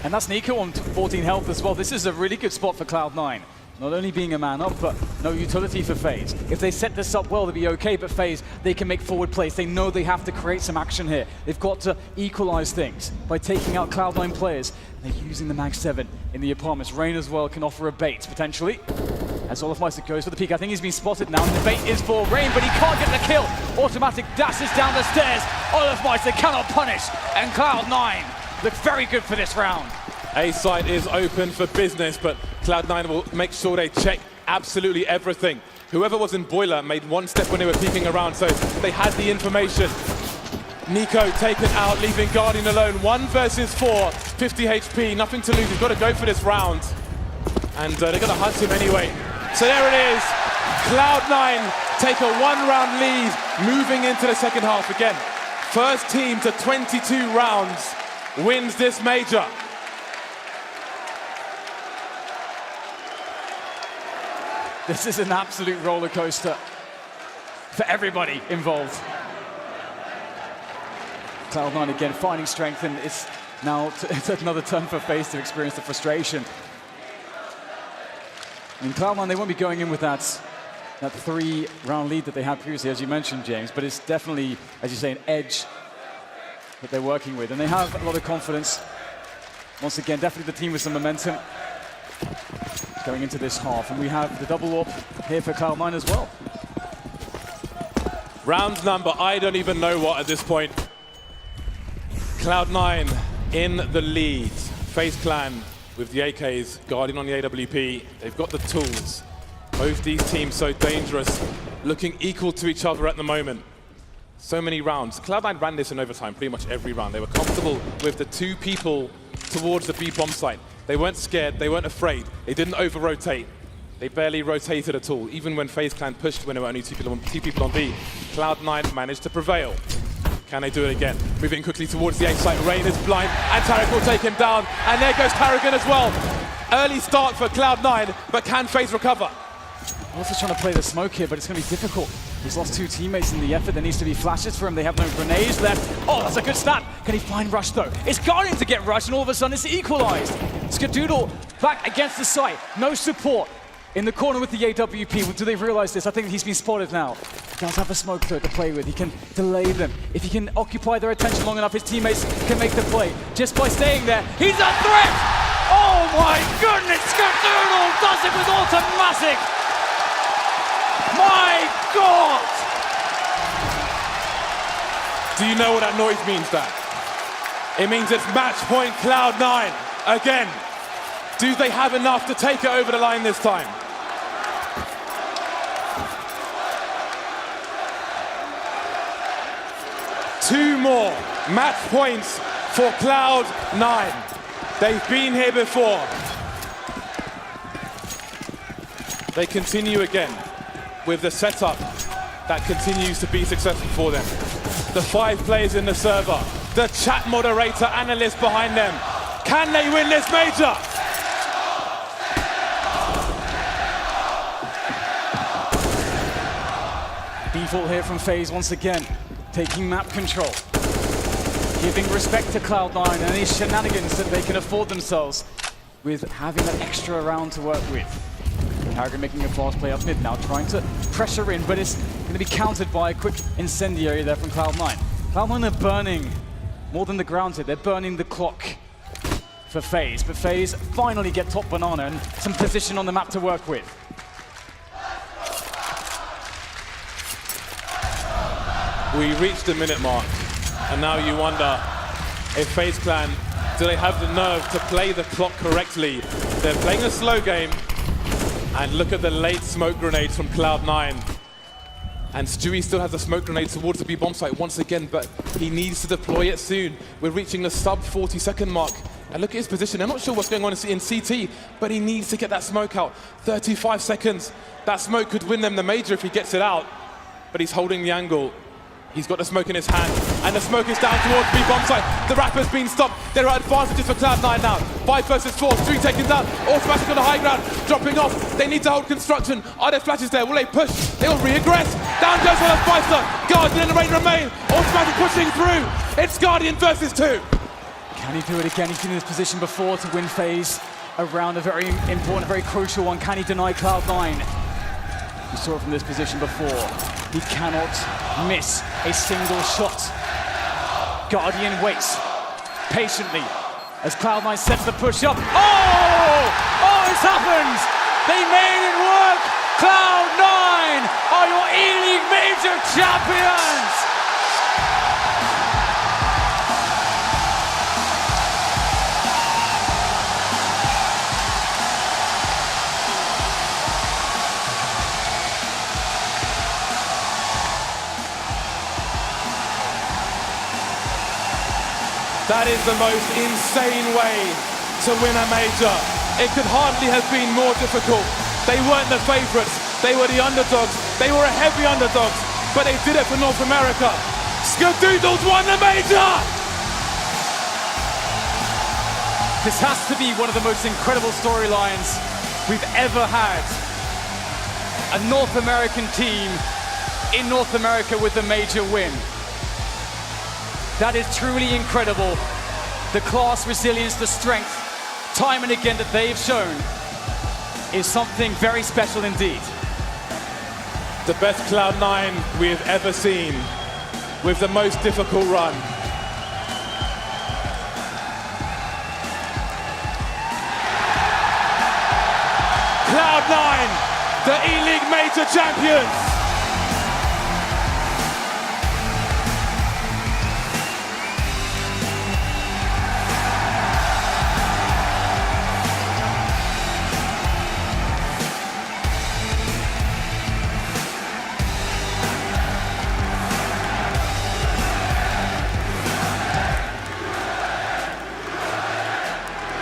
And that's Nico on 14 health as well. This is a really good spot for Cloud9. Not only being a man up, but no utility for FaZe. If they set this up well, they'll be okay, but FaZe, they can make forward plays. They know they have to create some action here. They've got to equalize things by taking out Cloud9 players. They're using the MAP3 in the apartments. Rain as well can offer a bait, potentially. As Olofmeister goes for the peak. I think he's been spotted now, and the bait is for Rain, but he can't get the kill. Automatic dashes down the stairs. Olofmeister cannot punish, and Cloud9 look very good for this round. A site is open for business, but Cloud9 will make sure they check absolutely everything. Whoever was in Boiler made one step when they were peeking around, so they had the information. Nico taken out, leaving Guardian alone. 1 versus 4, 50 HP, nothing to lose. He's got to go for this round. And they're going to hunt him anyway. So there it is. Cloud9 take a 1-round lead, moving into the second half again. First team to 22 rounds wins this major. This is an absolute roller coaster for everybody involved. Cloud9 again finding strength, and it's now it's another turn for FaZe to experience the frustration. In Cloud9, they won't be going in with that 3-round lead that they had previously, as you mentioned, James, but it's definitely, as you say, an edge that they're working with, and they have a lot of confidence. Once again, definitely the team with some momentum. going into this half. And we have the double AWP here for Cloud9 as well. Round number, I don't even know what at this point. Cloud9 in the lead. FaZe Clan with the AKs, Guardian on the AWP. They've got the tools. Both these teams so dangerous, looking equal to each other at the moment. So many rounds. Cloud9 ran this in overtime pretty much every round. They were comfortable with the 2 people towards the B bomb site. They weren't scared, they weren't afraid. They didn't over-rotate. They barely rotated at all. Even when FaZe Clan pushed when there were only two people on B, Cloud9 managed to prevail. Can they do it again? Moving quickly towards the A site. Rain is blind, and Tarek will take him down. And there goes Tarragon as well. Early start for Cloud9, but can FaZe recover? Also trying to play the smoke here, but it's going to be difficult. He's lost 2 teammates in the effort. There needs to be flashes for him. They have no grenades left. Oh, that's a good snap. Can he find Rush, though? It's Guardian to get Rush, and all of a sudden it's equalized. Skadoodle back against the site. No support in the corner with the AWP. Do they realize this? I think he's been spotted now. He does have a smoke to play with. He can delay them. If he can occupy their attention long enough, his teammates can make the play. Just by staying there, he's a threat! Oh my goodness, Skadoodle does it with automatic! My God! Do you know what that noise means, Dan? It means it's match point Cloud9 again. Do they have enough to take it over the line this time? Two more match points for Cloud9. They've been here before. They continue again with the setup that continues to be successful for them. The 5 players in the server, the chat moderator, analyst behind them. Can they win this major? Default here from FaZe once again, taking map control. Giving respect to Cloud9 and any shenanigans that they can afford themselves with having that extra round to work with. Tarragon making a fast play up mid now, trying to pressure in, but it's going to be countered by a quick incendiary there from Cloud9. Cloud9 are burning more than the ground here. They're burning the clock for FaZe, but FaZe finally get top banana and some position on the map to work with. We reached the minute mark, and now you wonder if FaZe Clan, do they have the nerve to play the clock correctly? They're playing a slow game, and look at the late smoke grenades from Cloud9. And Stewie still has a smoke grenade towards the B bomb site once again, but he needs to deploy it soon. We're reaching the sub 40-second mark. And look at his position. I'm not sure what's going on in CT, but he needs to get that smoke out. 35 seconds. That smoke could win them the major if he gets it out. But he's holding the angle. He's got the smoke in his hand, and the smoke is down towards the bomb site. The Rapper's been stopped. There are advantages for Cloud9 now. 5 versus 4, 3 taken down. Automatic on the high ground, dropping off. They need to hold construction. Are there flashes there? Will they push? They will re-aggress. Down goes one of Spicer. Guardian and the rain remain. Automatic pushing through. It's Guardian versus 2. Can he do it again? He's been in this position before to win FaZe around a very important, very crucial one. Can he deny Cloud9? We saw it from this position before. He cannot miss a single shot. Guardian waits patiently as Cloud9 sets the push up. Oh! Oh, it's happened! They made it work! Cloud9 are your ELEAGUE Major champions! That is the most insane way to win a major. It could hardly have been more difficult. They weren't the favorites. They were the underdogs. They were a heavy underdogs, but they did it for North America. Skadoodles won the major! This has to be one of the most incredible storylines we've ever had. A North American team in North America with a major win. That is truly incredible. The class, resilience, the strength, time and again that they've shown is something very special indeed. The best Cloud9 we have ever seen with the most difficult run. the ELEAGUE Major champions.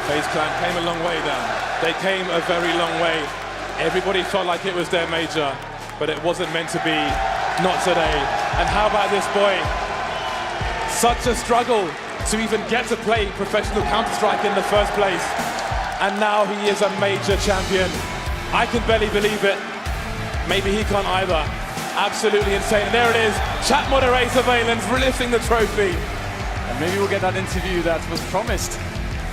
FaZe Clan came a long way then. They came a very long way. Everybody felt like it was their major, but it wasn't meant to be, not today. And how about this boy? Such a struggle to even get to play professional Counter-Strike in the first place. And now he is a major champion. I can barely believe it. Maybe he can't either. Absolutely insane. And there it is, chat moderator Valence lifting the trophy. And maybe we'll get that interview that was promised.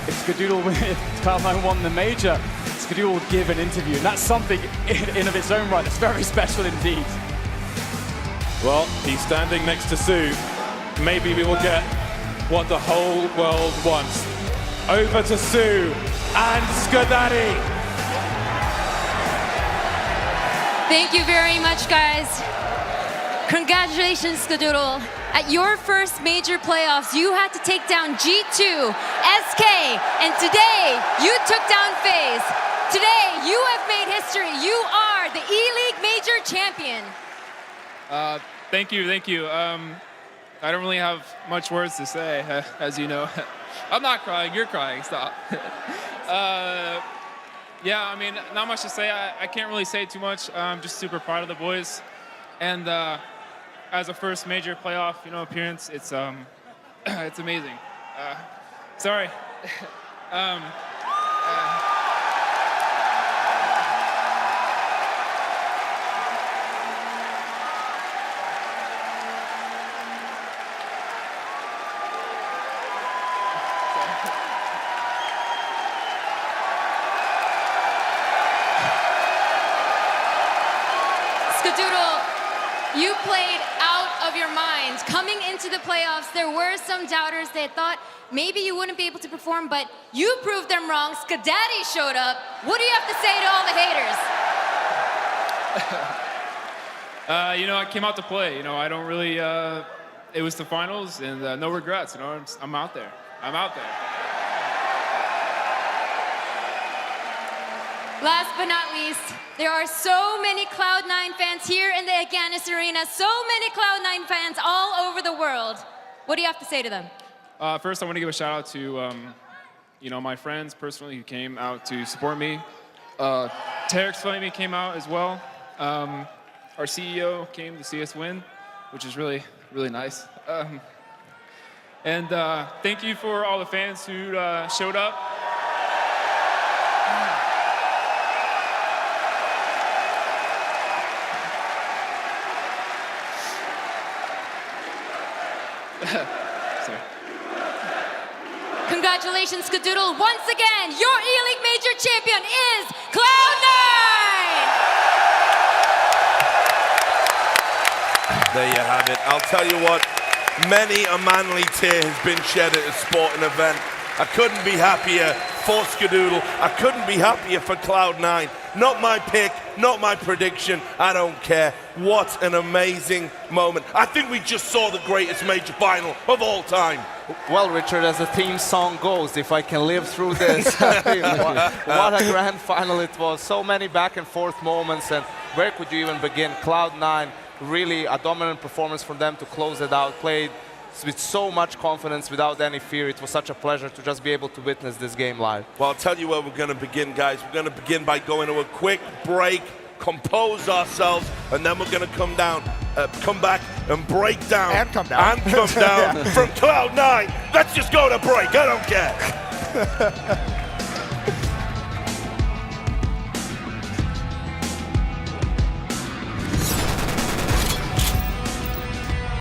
If Cloud9 won the major, skadoodle would give an interview, and that's something in of its own right that's very special indeed. Well, he's standing next to Sue. Maybe we will get what the whole world wants. Over to Sue and Skadaddy. Thank you very much, guys. Congratulations, skadoodle. At your first major playoffs, you had to take down G2, SK, and today you took down FaZe. Today, you have made history. You are the ELEAGUE Major Champion. Thank you. I don't really have much words to say, as you know. I'm not crying, you're crying, stop. Yeah, I mean, not much to say. I can't really say too much. I'm just super proud of the boys. And as a first major playoff, appearance, it's amazing. Sorry. Skadoodle, you played out of your mind. Coming into the playoffs, there were some doubters that thought maybe you wouldn't be able to perform, but you proved them wrong. Skadaddy showed up. What do you have to say to all the haters? I came out to play. I don't really, it was the finals and no regrets. I'm out there. Last but not least, there are so many Cloud9 fans here in the Aganis Arena, so many Cloud9 fans all over the world. What do you have to say to them? First, I want to give a shout out to, my friends personally who came out to support me. Tarek's Flamey came out as well. Our CEO came to see us win, which is really, really nice. And thank you for all the fans who showed up. Sorry. Congratulations, Skadoodle. Once again, your ELEAGUE Major Champion is Cloud9! There you have it. I'll tell you what, many a manly tear has been shed at a sporting event. I couldn't be happier for Skadoodle. I couldn't be happier for Cloud9. Not my pick, not my prediction. I don't care. What an amazing moment. I think we just saw the greatest major final of all time. Well, Richard, as the theme song goes, if I can live through this, what a grand final it was. So many back and forth moments, and where could you even begin? Cloud9, really a dominant performance from them to close it out. Played with so much confidence, without any fear. It was such a pleasure to just be able to witness this game live. Well, I'll tell you where we're going to begin, guys. We're going to begin by going to a quick break, compose ourselves, and then we're going to come back and break down. And come down. And come down from Cloud9. Let's just go to break. I don't care.